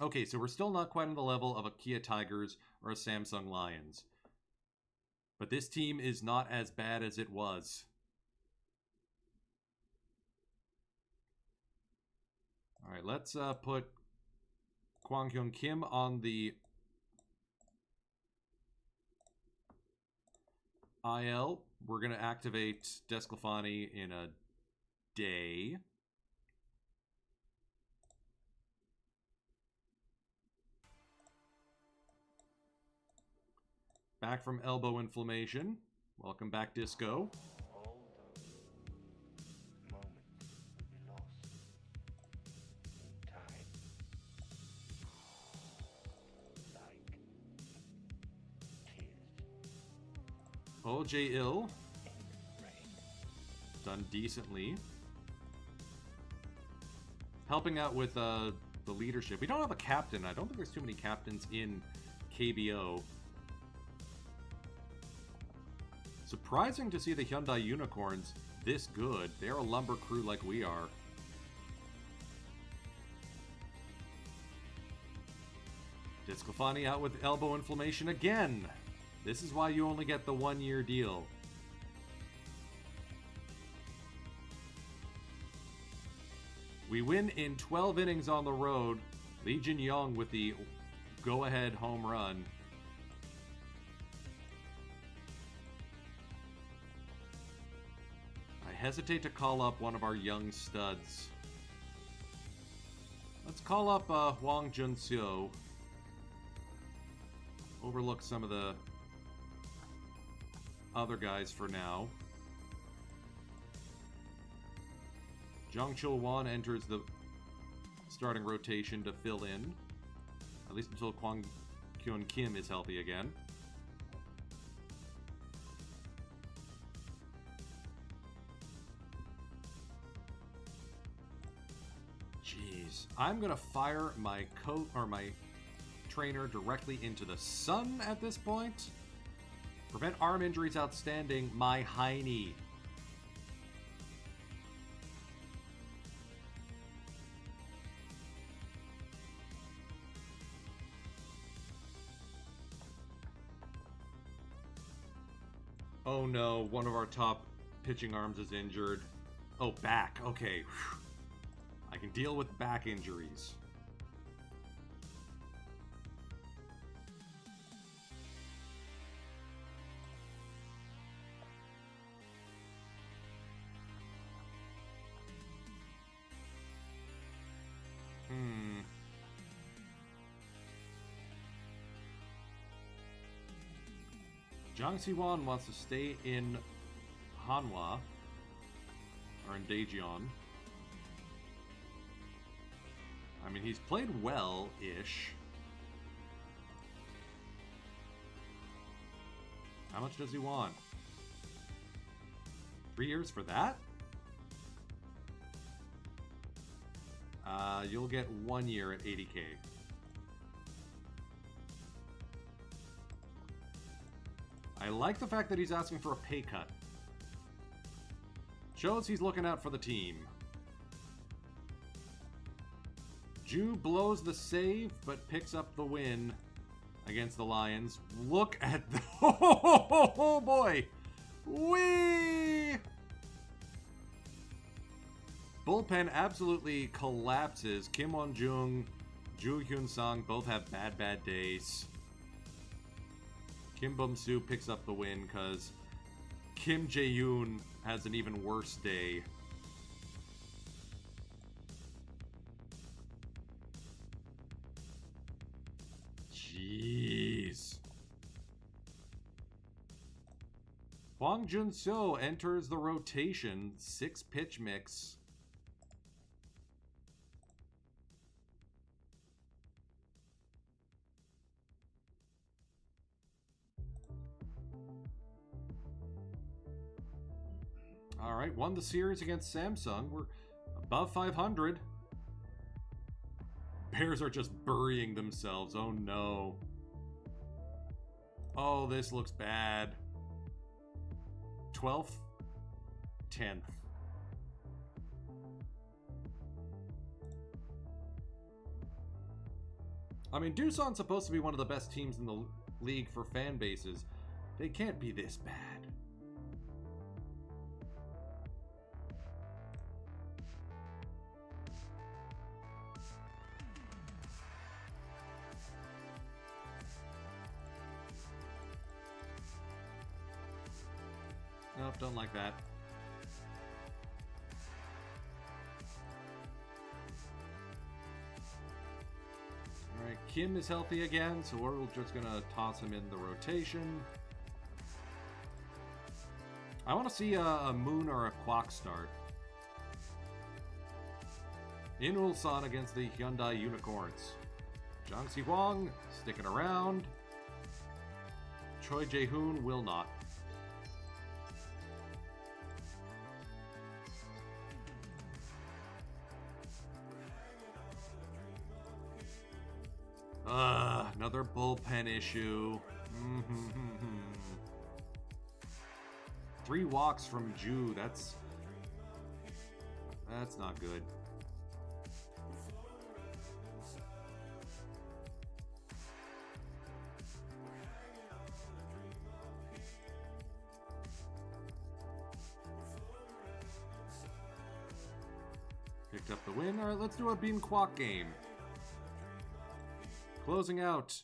Okay, so we're still not quite on the level of a Kia Tigers or a Samsung Lions. But this team is not as bad as it was. All right, let's put Kwang Hyun Kim on the IL. We're going to activate Desclafani in a day. Back from elbow inflammation. Welcome back, Disco. All those moments lost in time. Like tears OJ Ill. in the rain. Done decently. Helping out with the leadership. We don't have a captain. I don't think there's too many captains in KBO. Surprising to see the Hyundai Unicorns this good. They're a lumber crew like we are. Desclafani out with elbow inflammation again. This is why you only get the 1-year deal. We win in 12 innings on the road. Lee Jin-young with the go-ahead home run. Hesitate to call up one of our young studs. Let's call up Hwang Jun-seo. Overlook some of the other guys for now. Jung Chul-won enters the starting rotation to fill in, at least until Kwang Kyun Kim is healthy again. Jeez, I'm gonna fire my trainer directly into the sun at this point. Prevent arm injuries outstanding, my Heine. Oh no, one of our top pitching arms is injured. Oh, back. Okay. Whew. I can deal with back injuries. Jang Si-won wants to stay in Hanwha, or in Daejeon. I mean, he's played well-ish. How much does he want? 3 years for that? You'll get 1 year at 80K. I like the fact that he's asking for a pay cut. Shows he's looking out for the team. Ju blows the save, but picks up the win against the Lions. Look at the... Oh boy! Whee! Bullpen absolutely collapses. Kim Won-jung, Ju Hyun-sung both have bad days. Kim Bum-soo picks up the win because Kim Jae-yoon has an even worse day. Jeez. Hwang Jun-seo enters the rotation. 6-pitch mix. All right, won the series against Samsung. We're above 500. Bears are just burying themselves. Oh no. Oh, this looks bad. 12th, 10th. I mean, Doosan's supposed to be one of the best teams in the league for fan bases. They can't be this bad. Nope, don't like that. Alright, Kim is healthy again, so we're just gonna toss him in the rotation. I want to see a Moon or a Kwak start. In Ulsan against the Hyundai Unicorns. Jang Si-hwang sticking around. Choi Jae-hoon will not. Another bullpen issue. 3 walks from Ju. That's not good. Picked up the win. All right, let's do a Bean Kwak game. Closing out.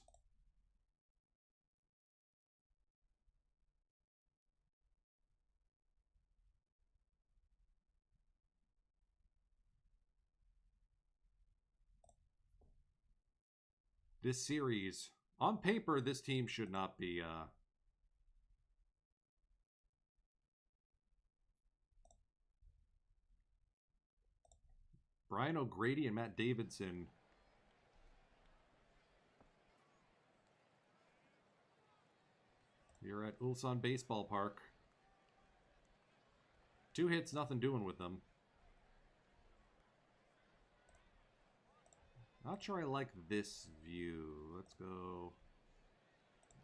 This series, on paper, this team should not be Brian O'Grady and Matt Davidson. You're at Ulsan Baseball Park. 2 hits, nothing doing with them. Not sure I like this view. Let's go.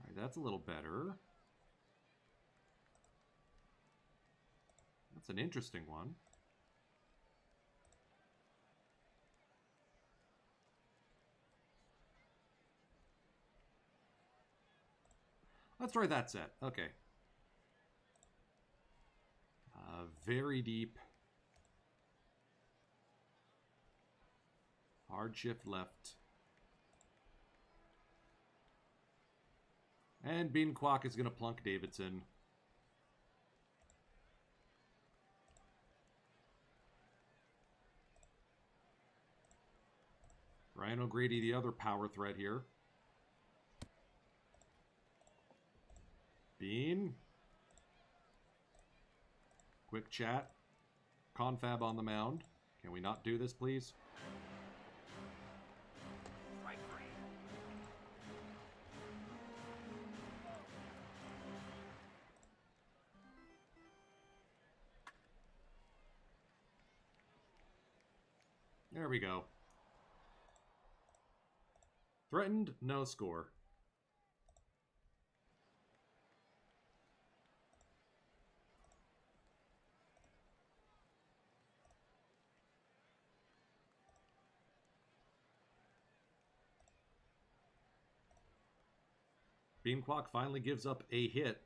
Alright, that's a little better. That's an interesting one. Let's try that set. Okay. Very deep. Hard shift left. And Bean Kwok is going to plunk Davidson. Ryan O'Grady, the other power threat here. Bean. Quick chat. Confab on the mound. Can we not do this, please? Strike 3. There we go. Threatened, no score. Beamquak finally gives up a hit.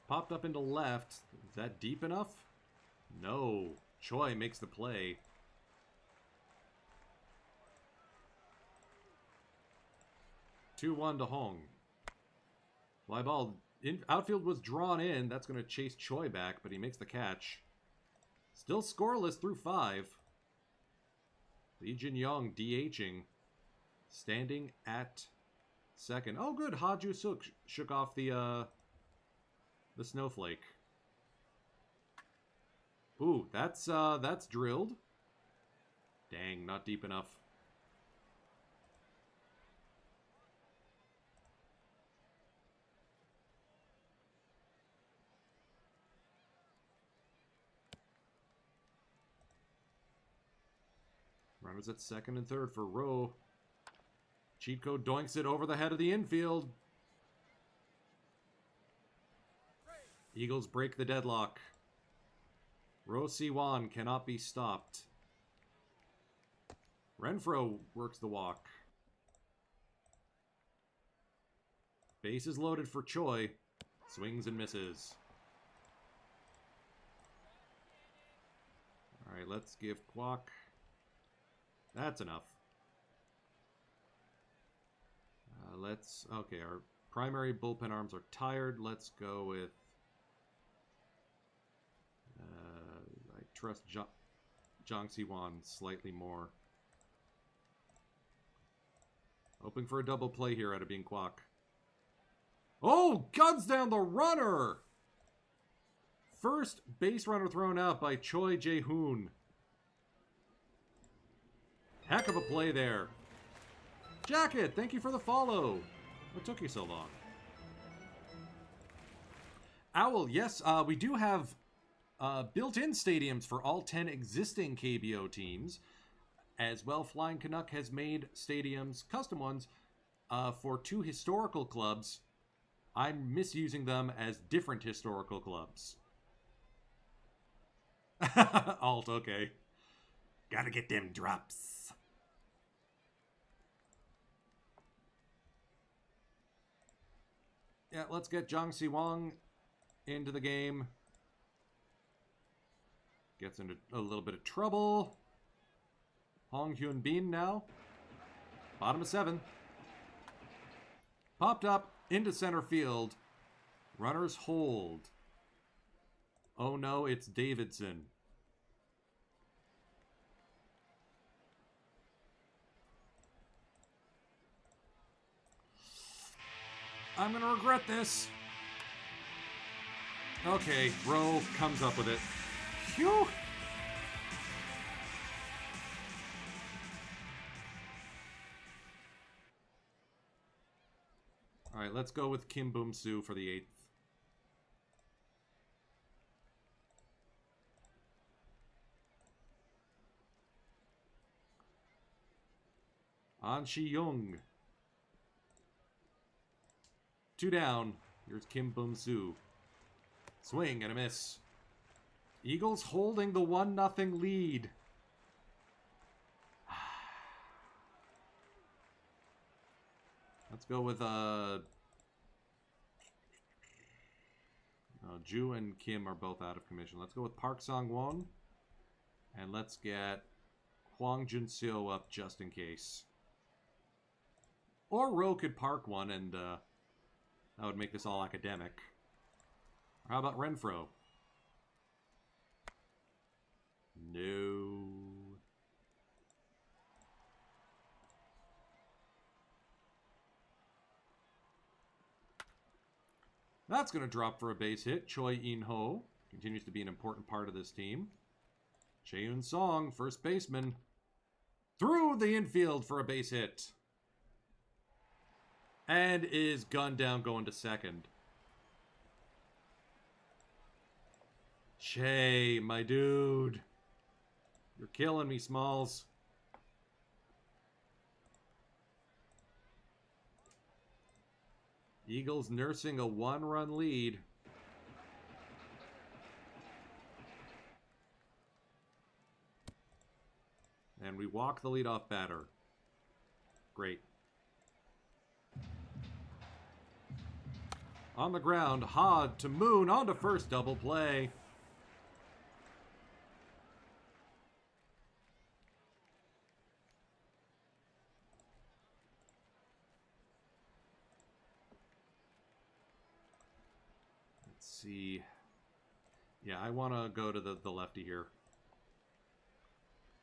Popped up into left. Is that deep enough? No. Choi makes the play. Two-1 to Hong. Fly ball. Outfield was drawn in. That's going to chase Choi back, but he makes the catch. Still scoreless through 5. Lee Jin Young DHing. Standing at second. Oh, good. Haju Suk shook off the snowflake. Ooh, that's drilled. Dang, not deep enough. Runners at second and third for Rowe. Cheat code doinks it over the head of the infield. Eagles break the deadlock. Rowe Siwan cannot be stopped. Renfro works the walk. Base is loaded for Choi. Swings and misses. Alright, let's give Kwok. That's enough. Okay, our primary bullpen arms are tired. Let's go with... I trust Jang Si-wan slightly more. Hoping for a double play here out of Being Kwok. Oh, guns down the runner! First base runner thrown out by Choi Jae-hoon. Heck of a play there. Jacket, thank you for the follow. What took you so long? Owl, yes, we do have built-in stadiums for all 10 existing KBO teams. As well, Flying Canuck has made stadiums, custom ones, for 2 historical clubs. I'm misusing them as different historical clubs. Alt, okay. Gotta get them drops. Yeah, let's get Jang Si-won into the game. Gets into a little bit of trouble. Hong Hyun Bin now. Bottom of 7. Popped up into center field. Runners hold. Oh no, it's Davidson. I'm going to regret this. Okay, Ro comes up with it. Phew! Alright, let's go with Kim Boom Soo for the 8th. An Shi-young. 2 down. Here's Kim Boom Soo. Swing and a miss. Eagles holding the 1-0 lead. Let's go with Ju and Kim are both out of commission. Let's go with Park Sang-won. And let's get Hwang Jun-seo up just in case. Or Ro could park one and that would make this all academic. How about Renfro? No. That's going to drop for a base hit. Choi In-ho continues to be an important part of this team. Chae-eun Song, first baseman, through the infield for a base hit. And is gunned down going to second. Chae, my dude. You're killing me, Smalls. Eagles nursing a 1-run lead. And we walk the leadoff batter. Great. On the ground, Hod to Moon on to first, double play. Let's see. Yeah, I want to go to the lefty here.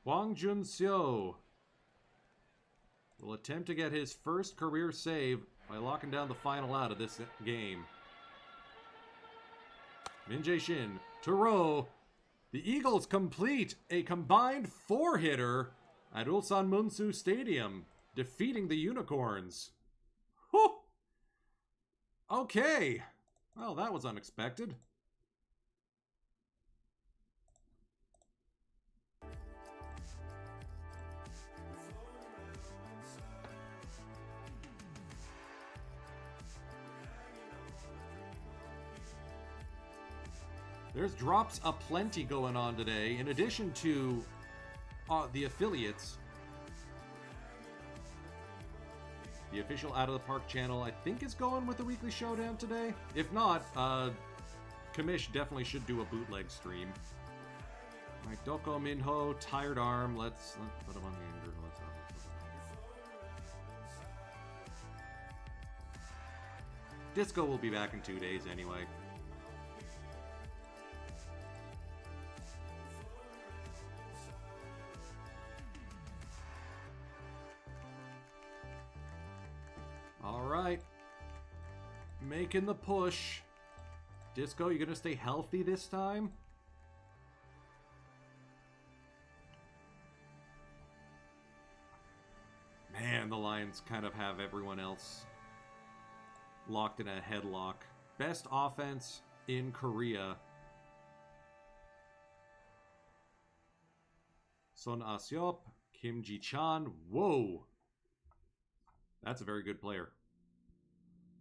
Hwang Jun-seo will attempt to get his first career save by locking down the final out of this game. Min Jae-shin to Ro. The Eagles complete a combined 4-hitter at Ulsan Munsu Stadium, defeating the Unicorns. Whew! Okay. Well, that was unexpected. There's drops aplenty going on today, in addition to the affiliates. The official Out of the Park channel, I think, is going with the weekly showdown today. If not, Kamish definitely should do a bootleg stream. Alright, Doko Minho, tired arm. Let's put him on the injured list. Disco will be back in 2 days anyway. Alright. Making the push. Disco, you gonna stay healthy this time? Man, the Lions kind of have everyone else locked in a headlock. Best offense in Korea. Son Ah-seop, Kim Ji-chan. Whoa! That's a very good player.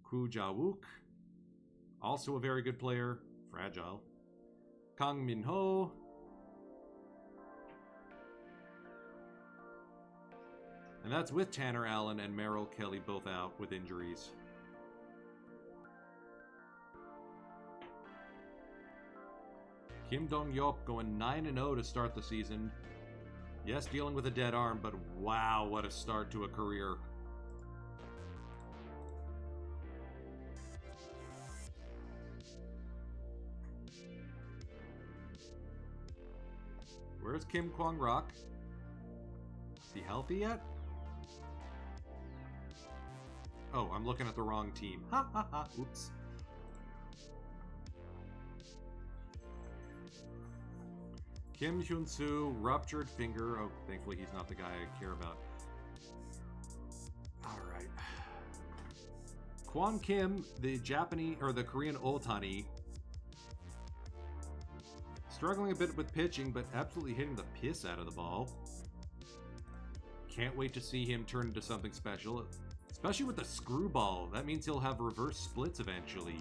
Koo Ja-wook, also a very good player. Fragile. Kang Min-ho. And that's with Tanner Allen and Merrill Kelly both out with injuries. Kim Dong-yeop going 9-0 to start the season. Yes, dealing with a dead arm, but wow, what a start to a career. Where's Kim Kwang-rock? Is he healthy yet? Oh, I'm looking at the wrong team. Ha ha ha, oops. Kim Hyun-soo, ruptured finger. Oh, thankfully he's not the guy I care about. Alright. Kwon Kim, the Japanese, or the Korean Otani. Struggling a bit with pitching, but absolutely hitting the piss out of the ball. Can't wait to see him turn into something special. Especially with the screwball. That means he'll have reverse splits eventually.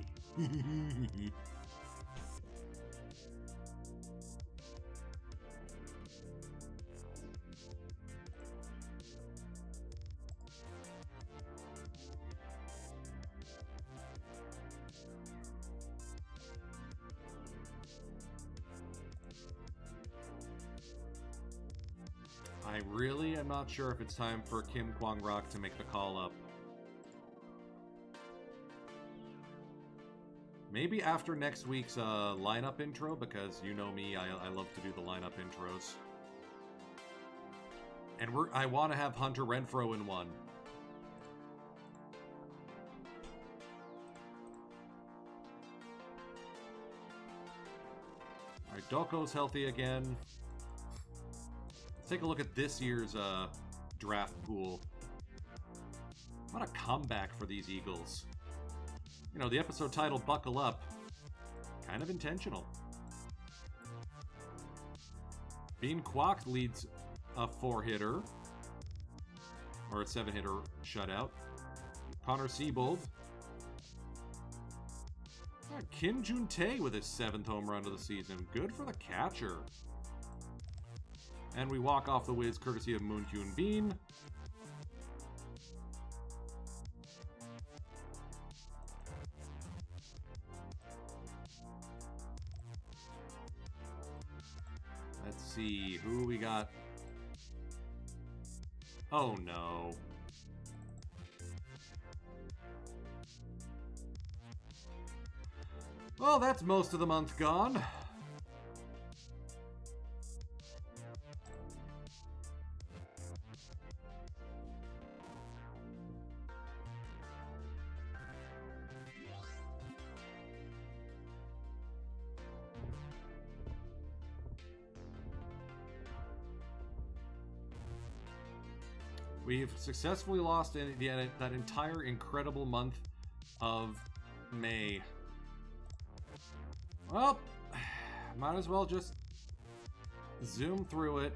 I really am not sure if it's time for Kim Kwang-rok to make the call up. Maybe after next week's lineup intro, because you know me, I love to do the lineup intros. And I want to have Hunter Renfroe in one. Alright, Doko's healthy again. Let's take a look at this year's draft pool. What a comeback for these Eagles. You know, the episode title, Buckle Up, kind of intentional. Bean Kwok leads a 4-hitter, or a 7-hitter shutout. Connor Siebold. Kim Jun-tae with his 7th home run of the season. Good for the catcher. And we walk off the Wiz courtesy of Moon Hyun Bean. Let's see, who we got? Oh no. Well, that's most of the month gone. We've successfully lost that entire incredible month of May. Well, might as well just zoom through it.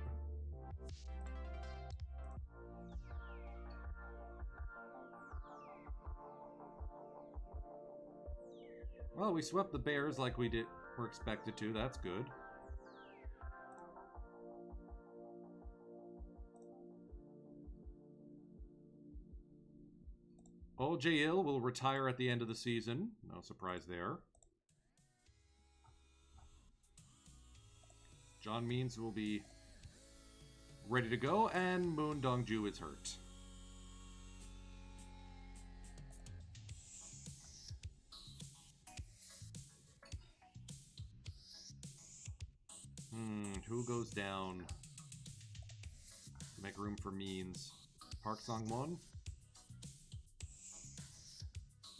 Well, we swept the Bears like we're expected to. That's good. O.J. Ill will retire at the end of the season. No surprise there. John Means will be ready to go, and Moon Dongju is hurt. Who goes down to make room for Means? Park Sang-won?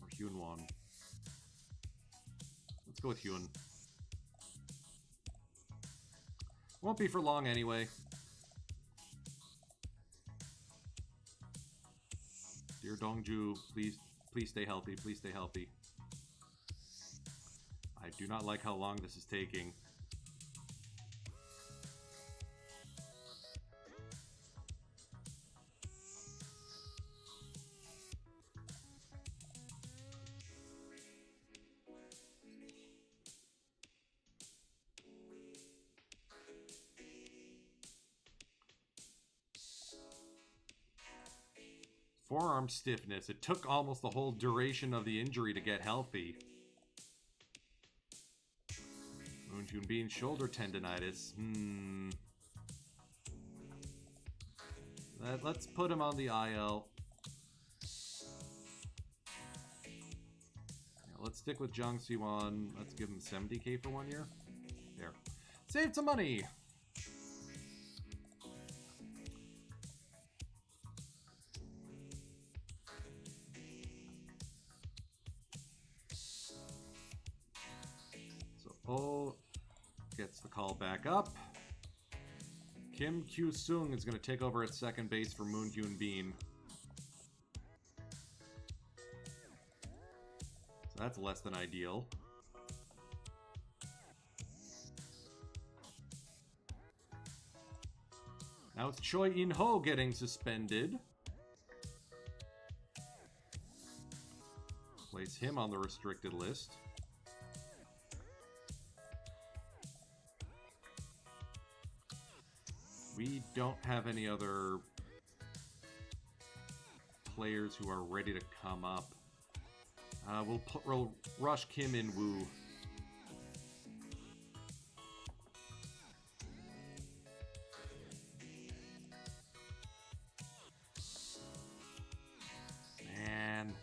Or Hyun-won? Let's go with Hyun. Won't be for long anyway. Dear Dongju, please stay healthy. Please stay healthy. I do not like how long this is taking. Forearm stiffness. It took almost the whole duration of the injury to get healthy. Moon Hyun Bean shoulder tendonitis. Let's put him on the IL. Yeah, let's stick with Jung Si-won. Let's give him 70K for 1 year. There. Saved some money! Oh, gets the call back up. Kim Kyu-sung is going to take over at second base for Moon Hyun-bin. So that's less than ideal. Now it's Choi In-ho getting suspended. Place him on the restricted list. We don't have any other players who are ready to come up. We'll rush Kim In-woo. Man.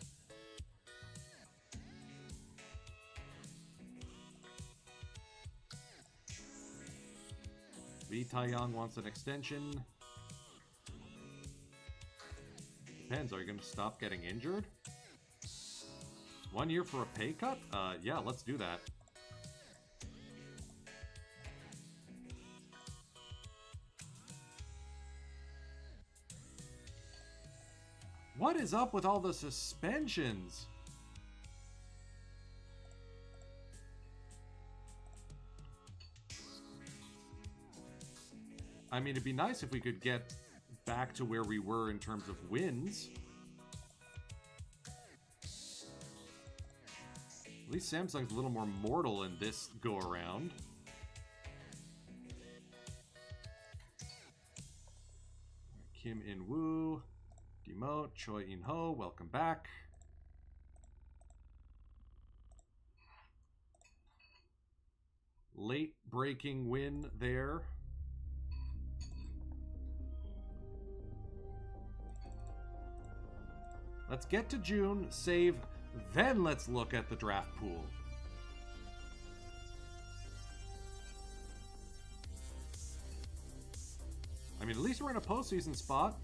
Lee Taeyong wants an extension. Depends, are you going to stop getting injured? 1 year for a pay cut? Yeah, let's do that. What is up with all the suspensions? I mean, it'd be nice if we could get back to where we were in terms of wins. At least Samsung's a little more mortal in this go-around. Kim In-woo, demote, Choi In-ho, welcome back. Late breaking win there. Let's get to June, save, then let's look at the draft pool. I mean, at least we're in a postseason spot.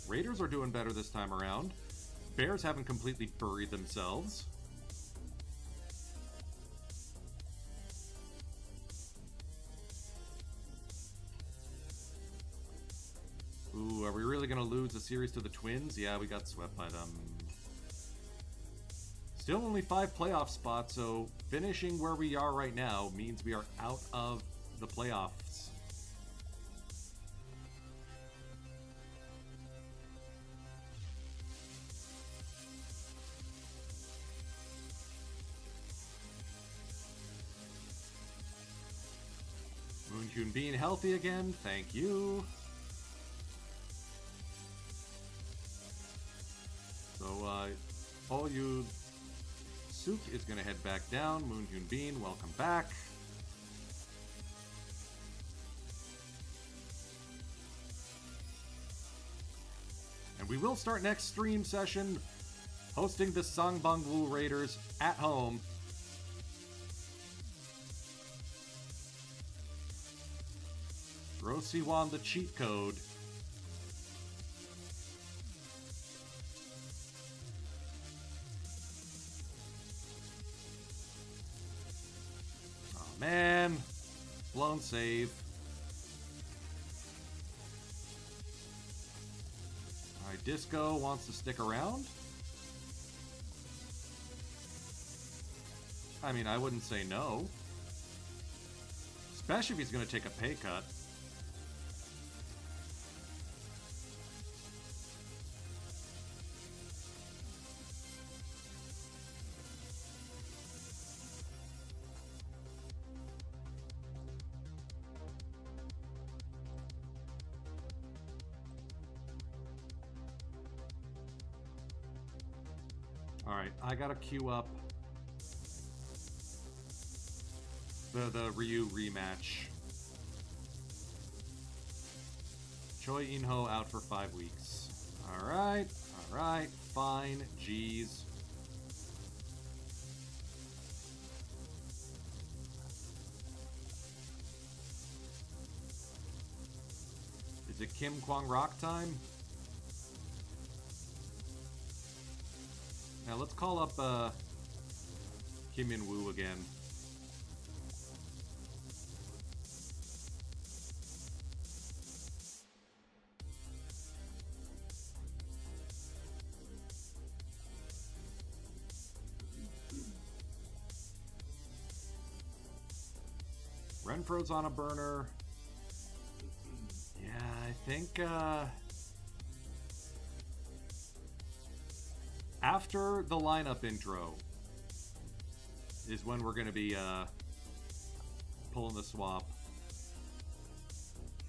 Raiders are doing better this time around. Bears haven't completely buried themselves. Ooh, are we really going to lose a series to the Twins? Yeah, we got swept by them. Still only 5 playoff spots, so finishing where we are right now means we are out of the playoffs. Moon Hyun being healthy again, thank you. So, all you... Suk is going to head back down. Moon Hyun Bin, welcome back. And we will start next stream session hosting the Sangbangwoo Raiders at home. Throw Siwon the cheat code. Man, blown save. Alright, Disco wants to stick around. I mean, I wouldn't say no. Especially if he's going to take a pay cut. Alright, I gotta queue up the Ryu rematch. Choi In-ho out for 5 weeks. Alright, fine, jeez. Is it Kim Kwang-Rock time? Now let's call up Kim In-woo again. Renfro's on a burner. Yeah, I think after the lineup intro is when we're going to be pulling the swap.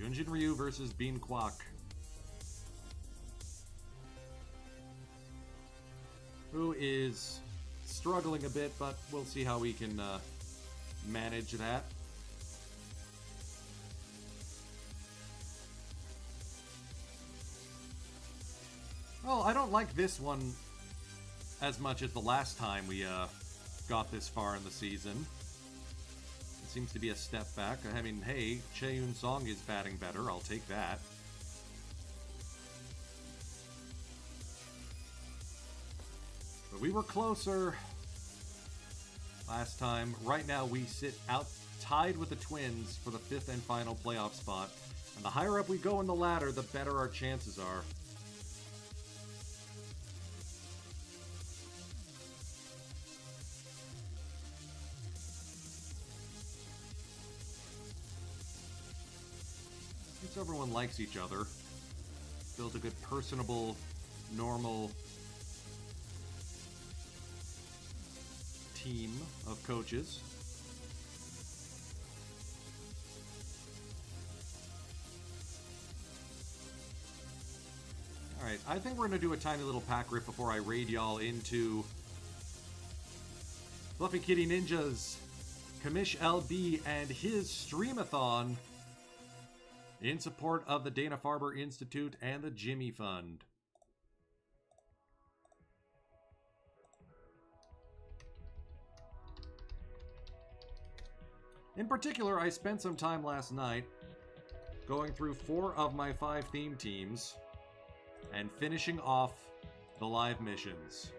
Yunjin Ryu versus Bean Kwok. Who is struggling a bit, but we'll see how we can manage that. Well, I don't like this one as much as the last time we got this far in the season. It seems to be a step back. I mean, hey, Chae-Yoon Song is batting better. I'll take that. But we were closer last time. Right now, we sit out tied with the Twins for the 5th and final playoff spot. And the higher up we go in the ladder, the better our chances are. Everyone likes each other. Build a good, personable, normal team of coaches. Alright, I think we're going to do a tiny little pack rip before I raid y'all into Fluffy Kitty Ninja's Kamish LB and his Streamathon in support of the Dana-Farber Institute and the Jimmy Fund. In particular, I spent some time last night going through 4 of my 5 theme teams and finishing off the live missions.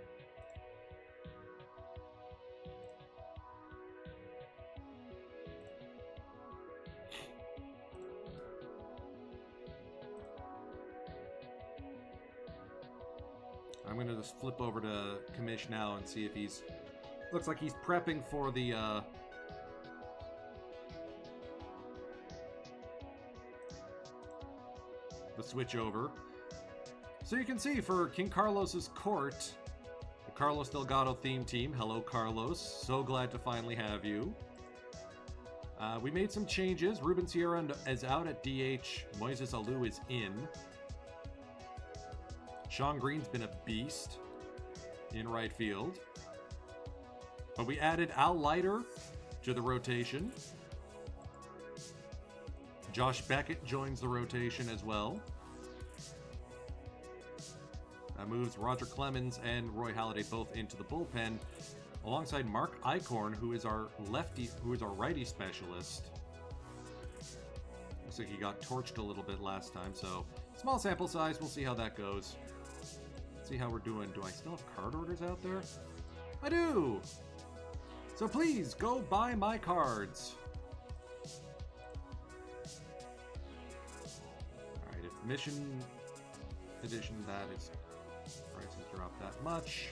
I'm going to just flip over to Kamish now and see if he's... Looks like he's prepping for the switch over. So you can see for King Carlos's court, the Carlos Delgado theme team. Hello, Carlos. So glad to finally have you. We made some changes. Ruben Sierra is out at DH. Moises Alou is in. Sean Green's been a beast in right field. But we added Al Leiter to the rotation. Josh Beckett joins the rotation as well. That moves Roger Clemens and Roy Halladay both into the bullpen, alongside Mark Eichhorn, who is our righty specialist. Looks like he got torched a little bit last time, so small sample size. We'll see how that goes. See how we're doing. Do I still have card orders out there? I do! So please, go buy my cards. Alright, if Mission Edition, that is... prices drop that much.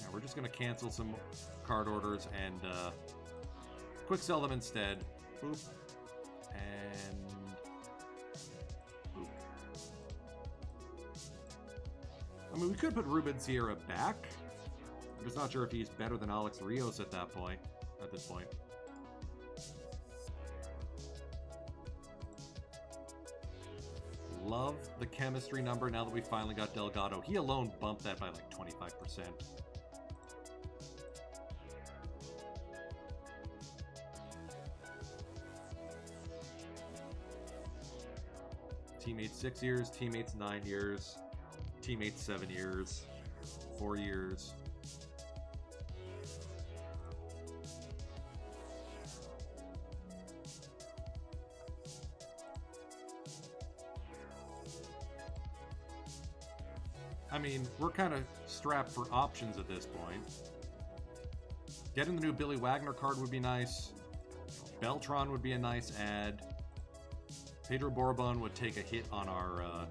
Yeah, we're just going to cancel some card orders and quick sell them instead. Boop. And boop. I mean, we could put Ruben Sierra back. I'm just not sure if he's better than Alex Rios at this point. Love the chemistry number now that we finally got Delgado. He alone bumped that by like 25%. Teammates 6 years, teammates 9 years, teammates 7 years, 4 years. I mean, we're kind of strapped for options at this point. Getting the new Billy Wagner card would be nice. Beltron would be a nice add. Pedro Borbon would take a hit on our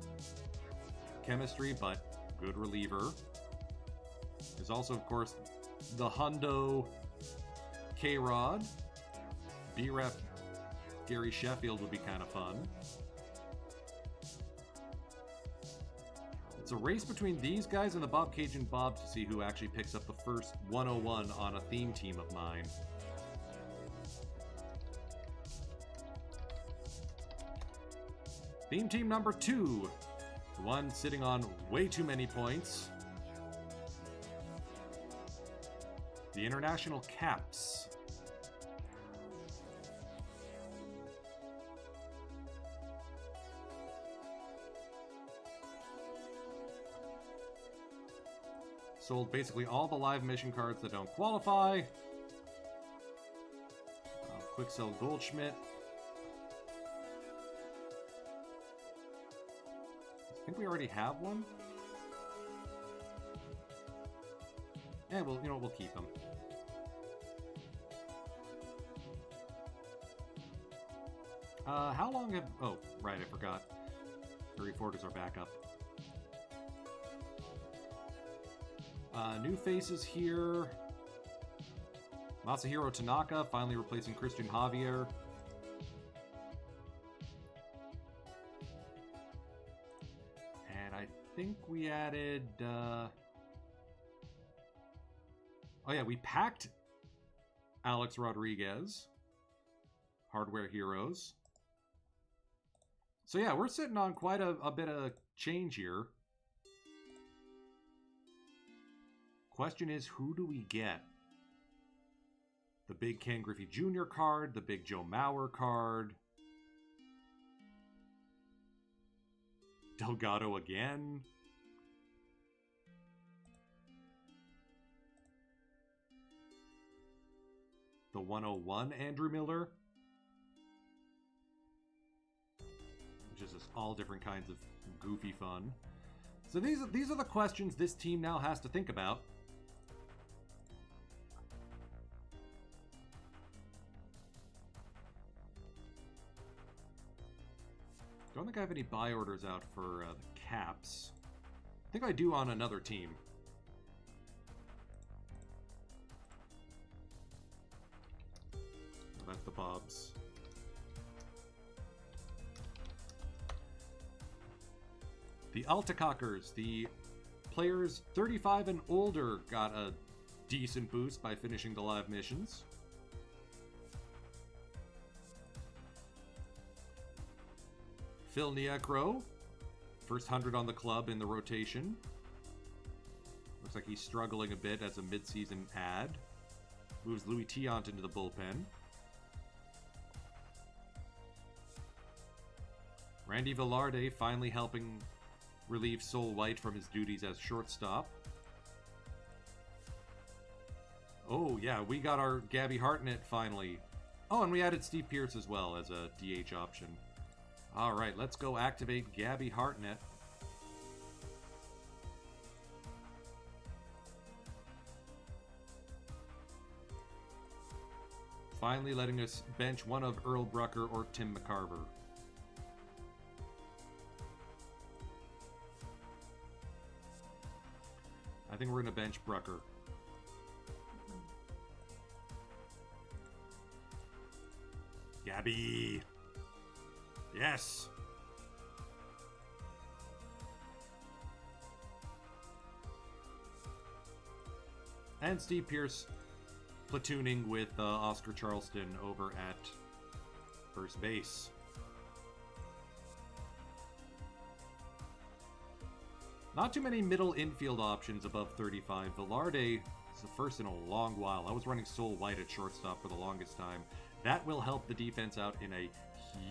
chemistry, but good reliever. There's also, of course, the Hundo K-Rod. B-Ref Gary Sheffield would be kind of fun. It's a race between these guys and the Bob Cajun Bob to see who actually picks up the first 101 on a theme team of mine. Theme team number 2. The one sitting on way too many points. The International Caps. Sold basically all the live mission cards that don't qualify. Quick sell Goldschmidt. I think we already have one. Yeah, well, you know, we'll keep them. How long have... Oh, right, I forgot. Harry Ford is our backup. New faces here. Masahiro Tanaka finally replacing Christian Javier. And I think we added... Oh yeah, we packed Alex Rodriguez. Hardware Heroes. So yeah, we're sitting on quite a bit of change here. Question is, who do we get? The big Ken Griffey Jr. card, the big Joe Mauer card. Delgado again. The 101 Andrew Miller. Which is just all different kinds of goofy fun. So these are the questions this team now has to think about. Don't think I have any buy orders out for the Caps. I think I do on another team. Oh, that's the Bobs. The Altacockers, the players 35 and older, got a decent boost by finishing the live missions. Phil Niekro, first 100 on the club in the rotation. Looks like he's struggling a bit as a mid-season ad. Moves Louis Tiant into the bullpen. Randy Velarde finally helping relieve Sol White from his duties as shortstop. Oh yeah, we got our Gabby Hartnett finally. Oh, and we added Steve Pierce as well as a DH option. All right, let's go activate Gabby Hartnett. Finally letting us bench one of Earl Brucker or Tim McCarver. I think we're going to bench Brucker. Gabby! Yes! And Steve Pierce platooning with Oscar Charleston over at first base. Not too many middle infield options above 35. Velarde is the first in a long while. I was running Sol White at shortstop for the longest time. That will help the defense out in a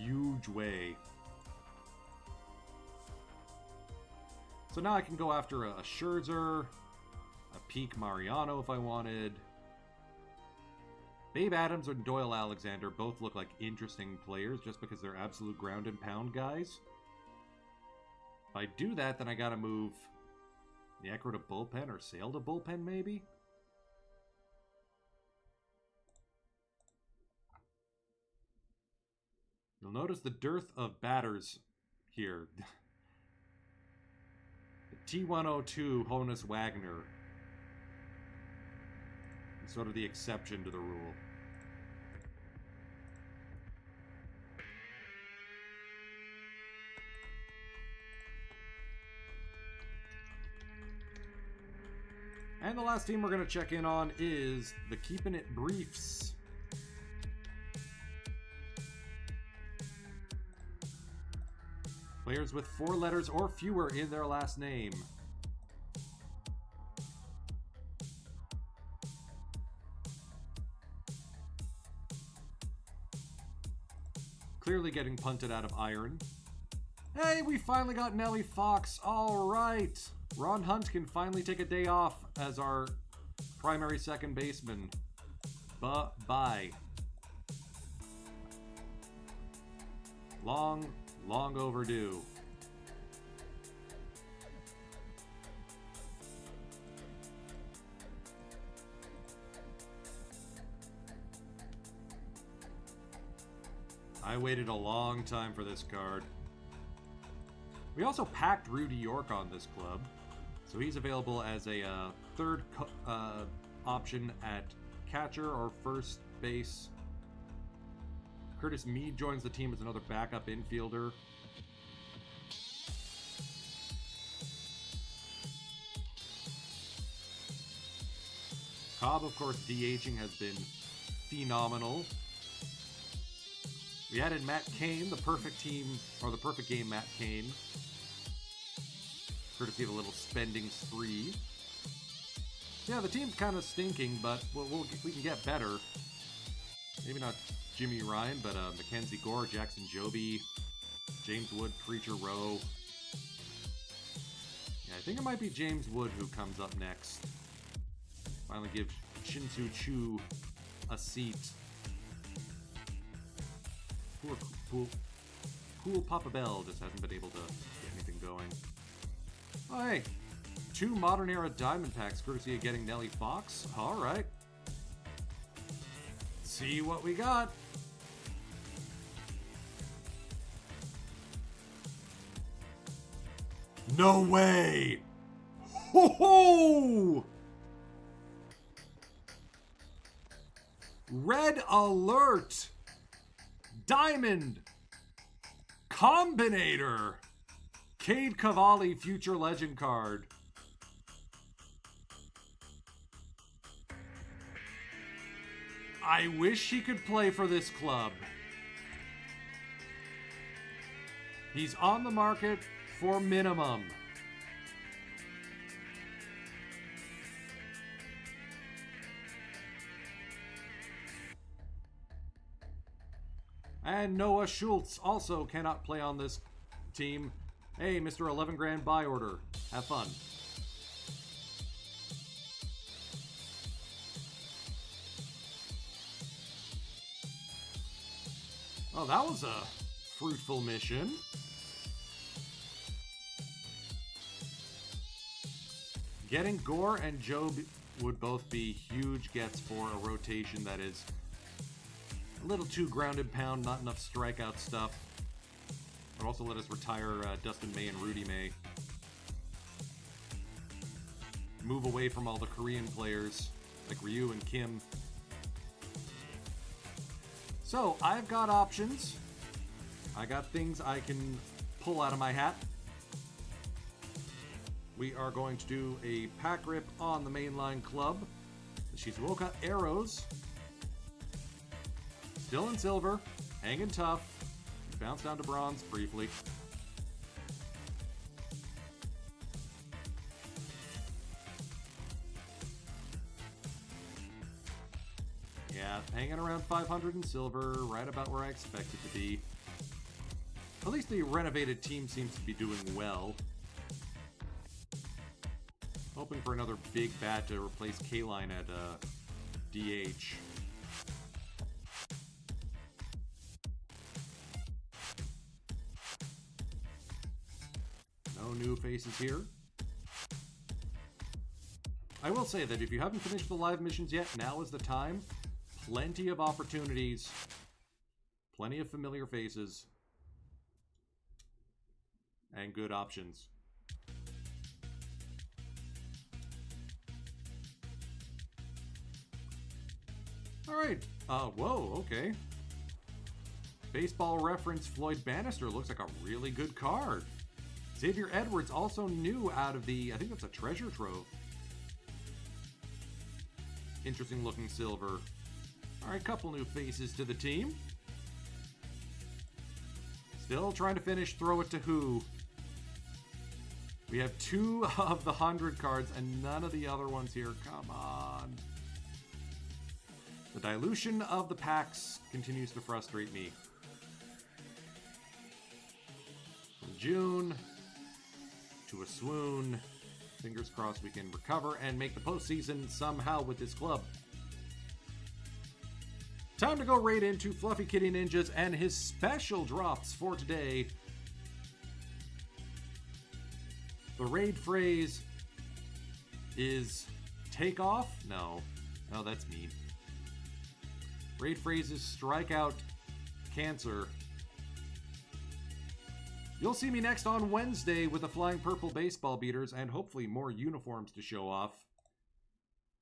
huge way. So now I can go after a Scherzer, a Peak Mariano if I wanted. Babe Adams and Doyle Alexander both look like interesting players just because they're absolute ground and pound guys. If I do that, then I gotta move Niekro to bullpen or Sale to bullpen maybe? You'll notice the dearth of batters here. The T102 Honus Wagner. It's sort of the exception to the rule. And the last team we're going to check in on is the Keepin' It Briefs. Players with 4 letters or fewer in their last name. Clearly getting punted out of iron. Hey, we finally got Nellie Fox. All right. Ron Hunt can finally take a day off as our primary second baseman. Bye. Long overdue. I waited a long time for this card. We also packed Rudy York on this club, so he's available as a third option at catcher or first base. Curtis Mead joins the team as another backup infielder. Cobb, of course, DHing has been phenomenal. We added Matt Cain, the perfect team, or the perfect game Matt Cain. Courtesy of a little spending spree. Yeah, the team's kind of stinking, but we can get better. Maybe not Jimmy Ryan, but Mackenzie Gore, Jackson Joby, James Wood, Preacher Rowe. Yeah, I think it might be James Wood who comes up next. Finally give Shin-Soo Choo a seat. Poor Papa Bell just hasn't been able to get anything going. Oh, hey. 2 modern era diamond packs courtesy of getting Nellie Fox. Alright. See what we got. No way! Ho ho! Red alert! Diamond! Combinator! Cade Cavalli Future Legend card. I wish he could play for this club. He's on the market for minimum. And Noah Schultz also cannot play on this team. Hey, Mr. 11 grand buy order. Have fun. Oh, that was a fruitful mission. Getting Gore and Job would both be huge gets for a rotation that is a little too grounded pound, not enough strikeout stuff. But also let us retire Dustin May and Rudy May. Move away from all the Korean players like Ryu and Kim. So, I've got options. I got things I can pull out of my hat. We are going to do a pack rip on the mainline club. The Shizuoka Arrows. Still in silver, hanging tough. Bounced down to bronze briefly. Yeah, hanging around 500 in silver, right about where I expect it to be. At least the renovated team seems to be doing well. Hoping for another big bat to replace K-Line at DH. No new faces here. I will say that if you haven't finished the live missions yet, now is the time. Plenty of opportunities. Plenty of familiar faces. And good options. All right. Whoa, okay. Baseball reference Floyd Bannister looks like a really good card. Xavier Edwards also new out of the, I think that's a treasure trove. Interesting looking silver. All right, couple new faces to the team. Still trying to finish Throw It to Who. We have 2 of the 100 cards and none of the other ones here. Come on. The dilution of the packs continues to frustrate me. From June to a swoon. Fingers crossed we can recover and make the postseason somehow with this club. Time to go right into Fluffy Kitty Ninjas and his special drops for today. The raid phrase is take off? No, that's mean. Raid phrase is strike out cancer. You'll see me next on Wednesday with the Flying Purple Baseball Beaters and hopefully more uniforms to show off.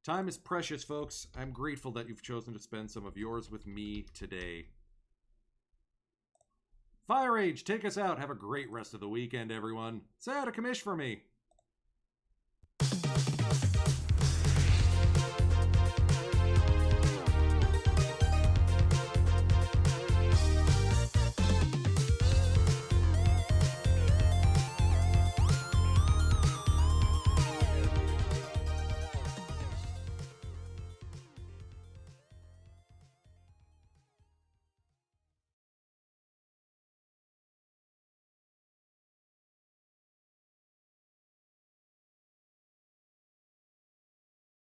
Time is precious, folks. I'm grateful that you've chosen to spend some of yours with me today. Firage, take us out. Have a great rest of the weekend, everyone. Say out a commish for me.